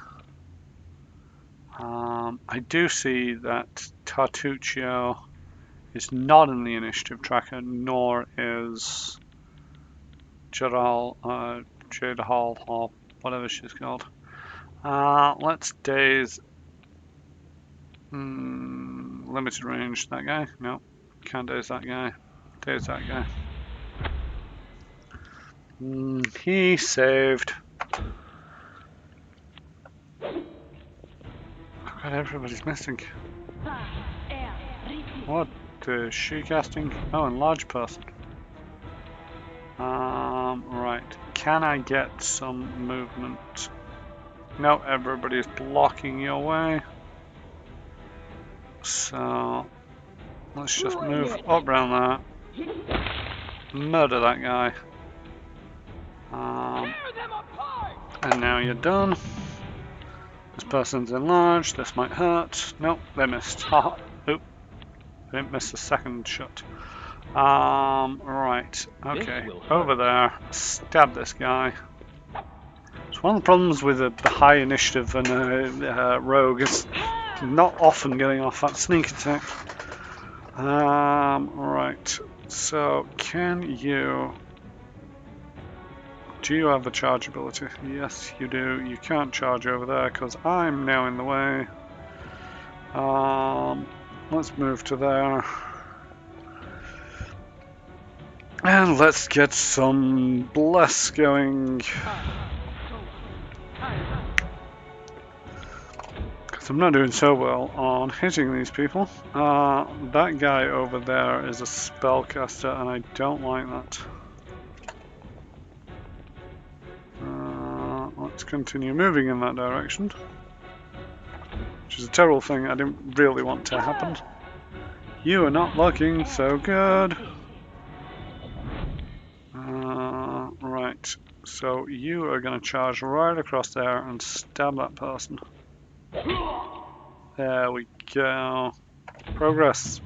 I do see that Tartuccio is not in the initiative tracker, nor is Jadal, Hall, or whatever she's called. Let's daze. Limited range, that guy. No, can't daze that guy. Daze that guy. He saved. God, everybody's missing. What is she casting? Oh, enlarge person. Right. Can I get some movement? No, everybody's blocking your way. So let's just move up around that. Murder that guy. And now you're done. This person's enlarged. This might hurt. Nope, they missed. Haha. Oop. They didn't miss the second shot. Right. Okay. Over there. Stab this guy. It's one of the problems with the high initiative and rogue is not often getting off that sneak attack. Right. So, can you... Do you have the charge ability? Yes, you do. You can't charge over there because I'm now in the way. Let's move to there. And let's get some bless going. Because I'm not doing so well on hitting these people. That guy over there is a spellcaster and I don't like that. Let's continue moving in that direction. Which is a terrible thing I didn't really want to happen. You are not looking so good. Right, so you are going to charge right across there and stab that person. There we go. Progress.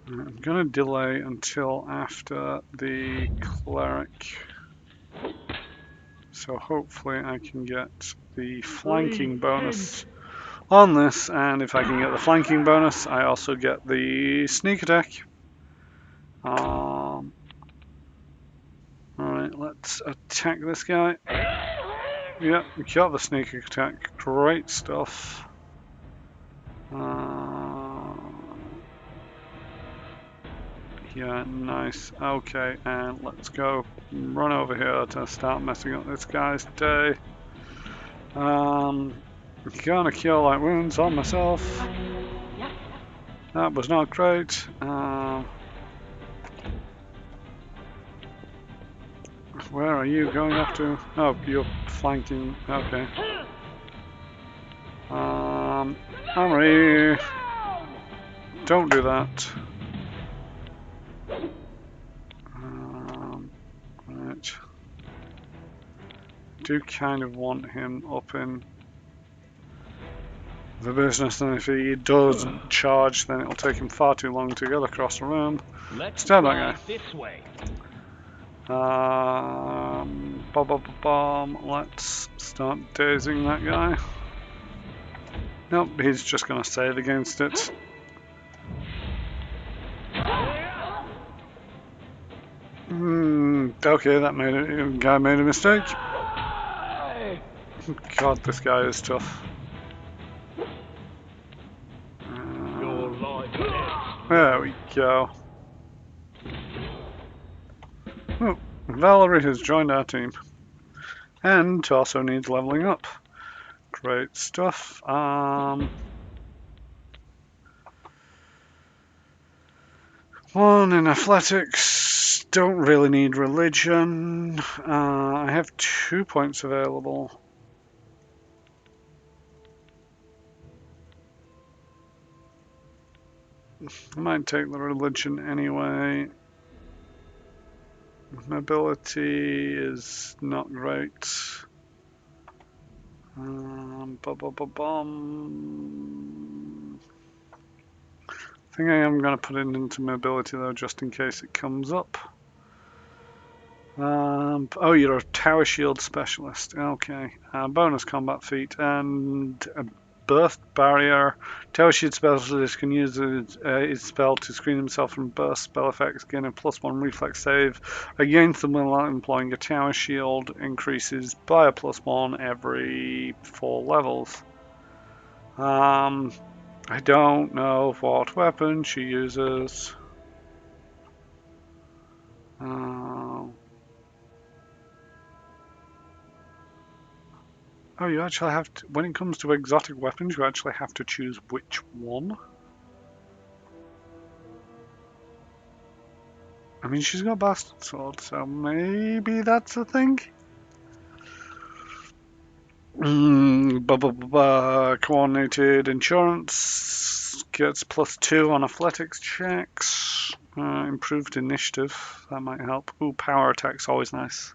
I'm going to delay until after the cleric. So hopefully I can get the flanking bonus on this, and if I can get the flanking bonus, I also get the sneak attack. Alright, let's attack this guy. Yep, we got the sneak attack. Great stuff. Yeah, nice. Okay, and let's go run over here to start messing up this guy's day. Gonna cure light wounds on myself. That was not great. Where are you going up to? Oh, you're flanking. Okay. Amory, don't do that. Right. Do kind of want him up in the business, and if he doesn't charge, then it'll take him far too long to get across the room. Stab that guy. This way. Let's start dazing that guy. Nope, he's just gonna save against it. Okay, that guy made a mistake. God, this guy is tough. Your life ends. There we go. Oh, Valerie has joined our team. And also needs leveling up. Great stuff. 1 in athletics. Don't really need religion. I have 2 points available. I might take the religion anyway. Mobility is not great. I think I am going to put it into mobility though, just in case it comes up. Oh, you're a tower shield specialist. Okay. Bonus combat feat and a burst barrier. Tower shield specialist can use his spell to screen himself from burst spell effects, gain a +1 reflex save against them while employing a tower shield. Increases by a +1 every 4 levels. I don't know what weapon she uses. Oh, you actually have to, when it comes to exotic weapons, you actually have to choose which one. I mean, she's got a bastard sword, so maybe that's a thing. Coordinated insurance gets +2 on athletics checks. Improved initiative, that might help. Ooh, power attack's always nice.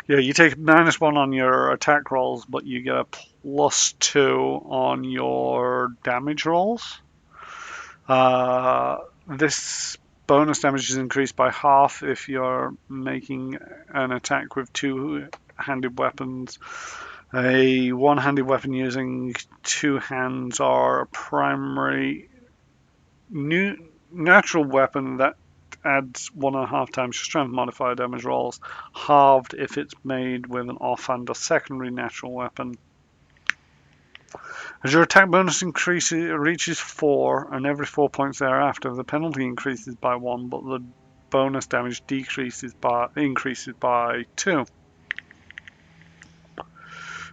Yeah, you take -1 on your attack rolls, but you get a +2 on your damage rolls. This bonus damage is increased by half if you're making an attack with 2-handed weapons. A one-handed weapon using 2 hands or a primary natural weapon that adds 1.5 times your strength modifier damage rolls, halved if it's made with an offhand or secondary natural weapon. As your attack bonus increases, it reaches 4, and every 4 points thereafter, the penalty increases by 1, but the bonus damage increases by 2.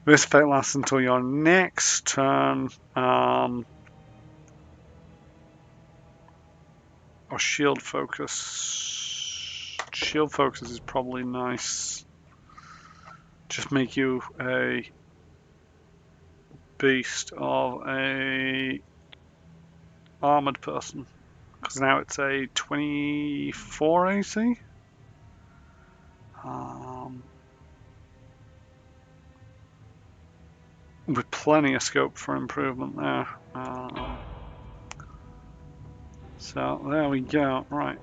This effect lasts until your next turn. Or shield focus. Shield focus is probably nice. Just make you a beast of a armored person. Because now it's a 24 AC. With plenty of scope for improvement there. So there we go. Right.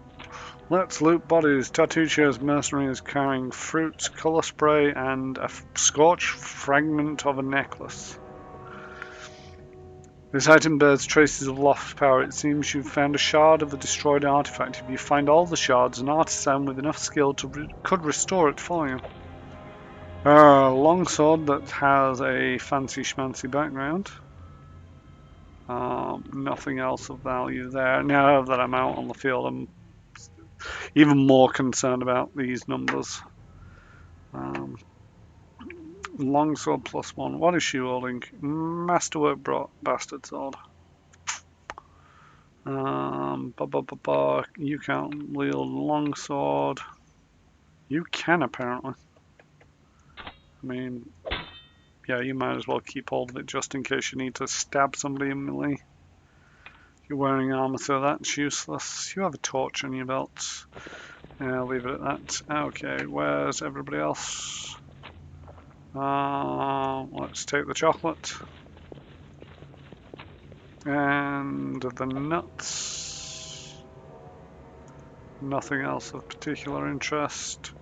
Let's loot bodies. Tatuccio's mercenary is carrying fruits, colour spray, and a scorched fragment of a necklace. This item bears traces of lost power. It seems you've found a shard of a destroyed artifact. If you find all the shards, an artisan with enough skill could restore it for you. A longsword that has a fancy schmancy background. Nothing else of value there. Now that I'm out on the field, I'm even more concerned about these numbers. Longsword +1. What is she holding? Masterwork bastard sword. You can't wield longsword. You can apparently. I mean, yeah, you might as well keep hold of it just in case you need to stab somebody in melee. You're wearing armor, so that's useless. You have a torch on your belt. Yeah, I'll leave it at that. Okay, where's everybody else? Let's take the chocolate. And the nuts. Nothing else of particular interest.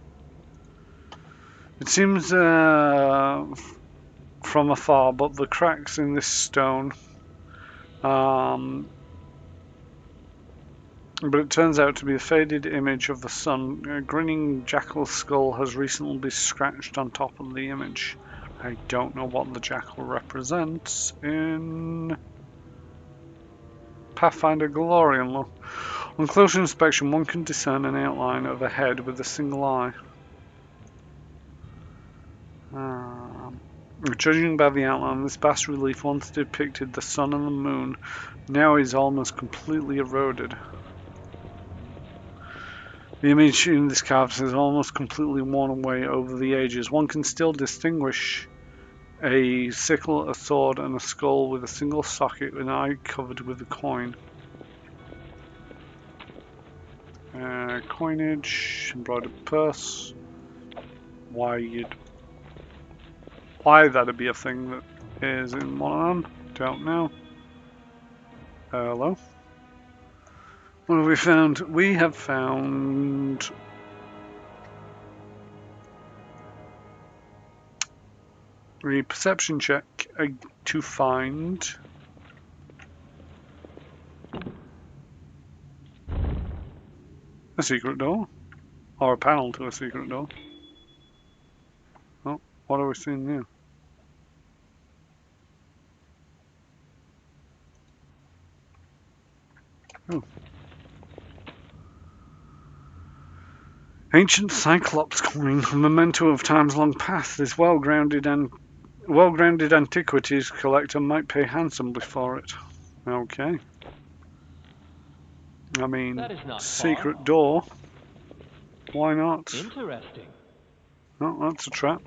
It seems from afar, but the cracks in this stone. But it turns out to be a faded image of the sun. A grinning jackal's skull has recently been scratched on top of the image. I don't know what the jackal represents in Pathfinder Glorian. On closer inspection, one can discern an outline of a head with a single eye. Judging by the outline, this bas relief once depicted the sun and the moon. Now is almost completely eroded. The image in this card is almost completely worn away over the ages. One can still distinguish a sickle, a sword, and a skull with a single socket, with an eye covered with a coin. Coinage, embroidered purse. Why that'd be a thing that is in one of them? Don't know. Hello. What have we found? We have found a perception check to find a secret door, or a panel to a secret door. Oh, what are we seeing now? Oh. Ancient Cyclops coin, a memento of times long past. This well-grounded antiquities collector might pay handsomely for it. Okay. I mean, That is not secret far. door. Why not? Interesting. Oh, that's a trap.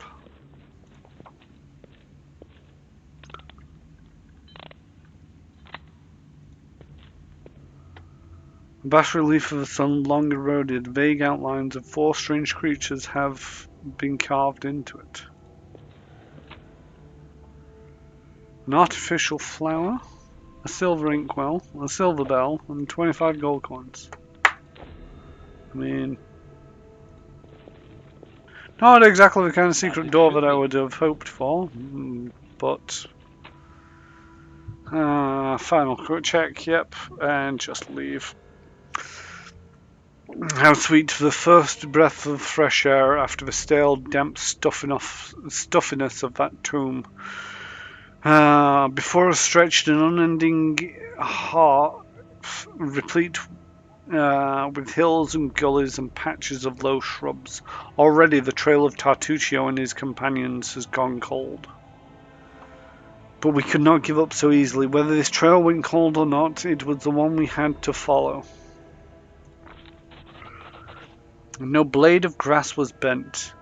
The bas relief of the sun long eroded. Vague outlines of 4 strange creatures have been carved into it. An artificial flower, a silver inkwell, a silver bell, and 25 gold coins. I mean, not exactly the kind of secret door that I would have hoped for, but final check, yep, and just leave. How sweet the first breath of fresh air after the stale, damp stuffiness of that tomb. Before us stretched an unending heart, replete with hills and gullies and patches of low shrubs. Already the trail of Tartuccio and his companions has gone cold. But we could not give up so easily. Whether this trail went cold or not, it was the one we had to follow. No blade of grass was bent.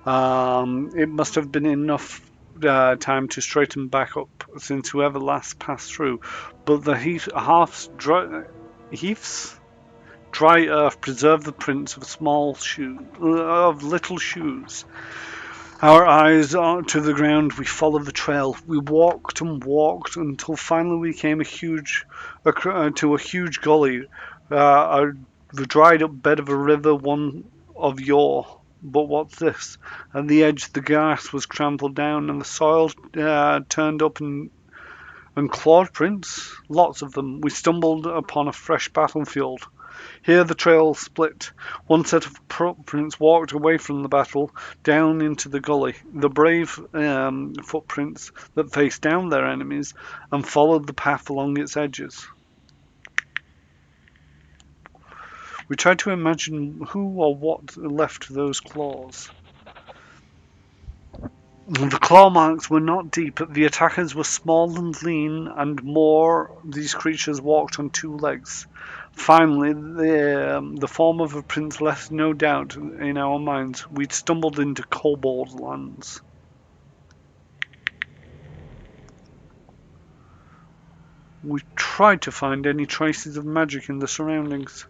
It must have been enough time to straighten back up since whoever last passed through. But the heaths, dry earth preserved the prints of little shoes. Our eyes to the ground, we followed the trail. We walked and walked until finally we came to a huge gully, the dried up bed of a river, one of yore. But what's this? At the edge, the grass was trampled down and the soil turned up and clawed prints, lots of them. We stumbled upon a fresh battlefield. Here the trail split. One set of footprints walked away from the battle down into the gully. The brave footprints that faced down their enemies and followed the path along its edges. We tried to imagine who or what left those claws. The claw marks were not deep. The attackers were small and lean, and more these creatures walked on 2 legs. Finally, the form of a prince left no doubt in our minds. We'd stumbled into kobold lands. We tried to find any traces of magic in the surroundings.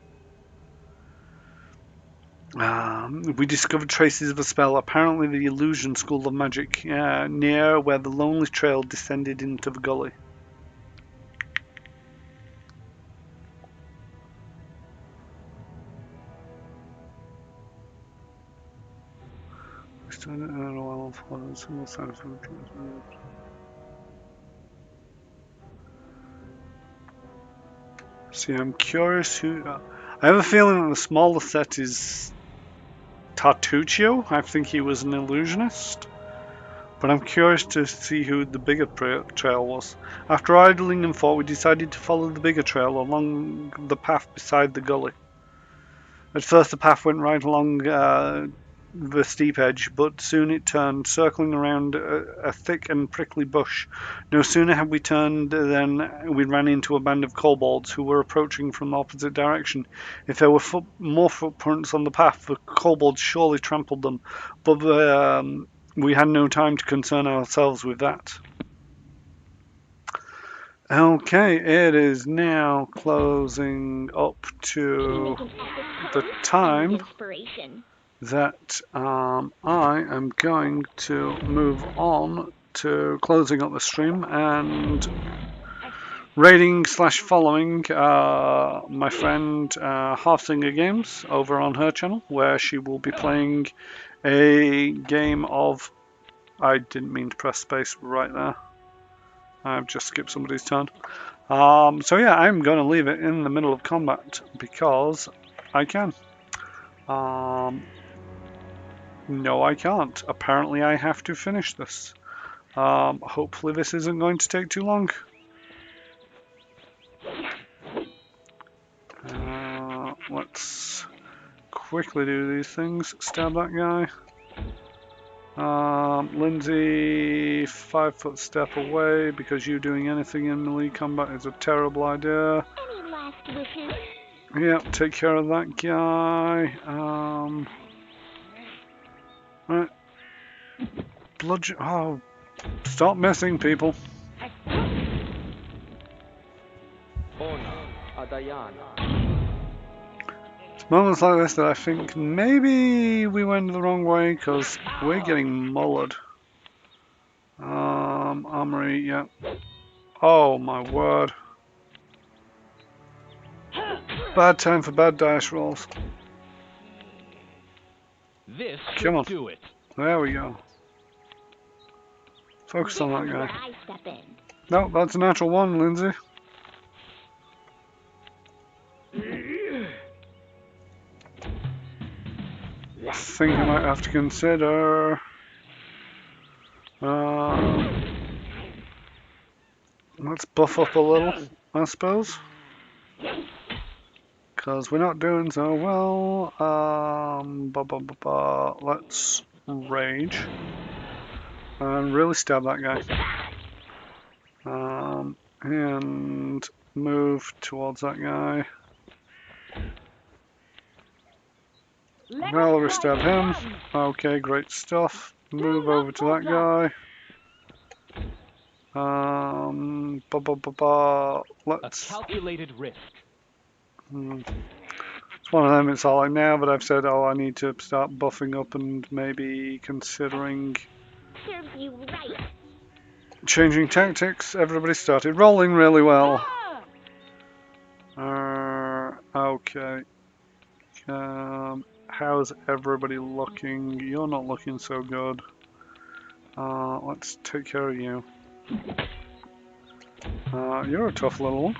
We discovered traces of a spell, apparently the illusion school of magic, near where the lonely trail descended into the gully. See, I'm curious who. I have a feeling that the smaller set is Tartuccio. I think he was an illusionist. But I'm curious to see who the bigger trail was. After idling in thought, we decided to follow the bigger trail along the path beside the gully. At first, the path went right along the steep edge, but soon it turned, circling around a thick and prickly bush. No sooner had we turned than we ran into a band of kobolds who were approaching from the opposite direction. If there were more footprints on the path, the kobolds surely trampled them, but we had no time to concern ourselves with that. Okay, it is now closing up to the time that I am going to move on to closing up the stream and raiding / following my friend Pathfinder Games over on her channel, where she will be playing a game of... I didn't mean to press space right there. I've just skipped somebody's turn. So yeah, I'm going to leave it in the middle of combat because I can. No, I can't. Apparently I have to finish this. Hopefully this isn't going to take too long. Let's quickly do these things. Stab that guy. Lindsay, 5 foot step away because you doing anything in melee combat is a terrible idea. Any last wishes? Yep, take care of that guy. Right. Bludgeon. Oh, stop messing, people. It's moments like this that I think maybe we went the wrong way because we're getting mullered. Armory, yeah. Oh my word. Bad time for bad dice rolls. This Come on. should do it. There we go. Focus on that guy. I step in. No, that's a natural one, Lindsay. I think I might have to consider... let's buff up a little, I suppose. Because we're not doing so well. Let's rage. And really stab that guy. And move towards that guy. Valerie stab him. Okay, great stuff. Move over to that guy. Let's... A calculated risk. It's one of them, it's all like now, but I've said, oh, I need to start buffing up and maybe considering Serves you right. changing tactics. Everybody started rolling really well. Okay. How's everybody looking? You're not looking so good. Let's take care of you. You're a tough little one.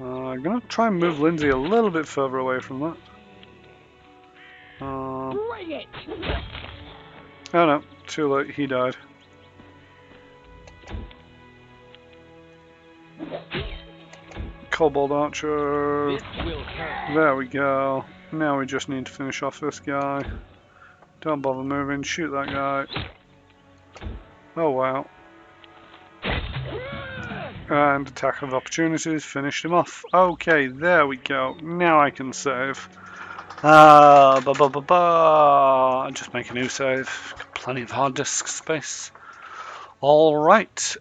I'm gonna try and move Lindsay a little bit further away from that. Bring it! Oh no, too late, he died. Kobold Archer. This will hurt. There we go. Now we just need to finish off this guy. Don't bother moving, shoot that guy. Oh wow. And attack of opportunities, finished him off. Okay, there we go. Now I can save. Just make a new save. Got plenty of hard disk space. Alright.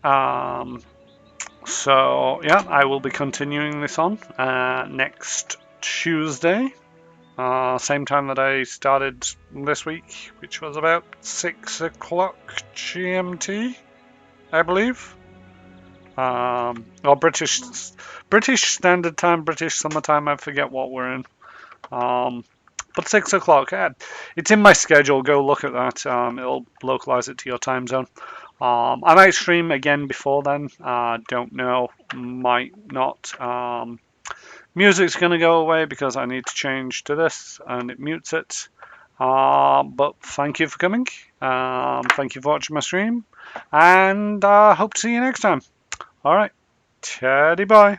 So, yeah, I will be continuing this on next Tuesday. Same time that I started this week, which was about 6 o'clock GMT, I believe. Or British Standard Time, British Summertime, I forget what we're in. But 6 o'clock, it's in my schedule, go look at that. It'll localize it to your time zone. I might stream again before then, don't know, might not. Music's going to go away because I need to change to this and it mutes it. But thank you for coming, thank you for watching my stream, and hope to see you next time. Alright, teddy bye.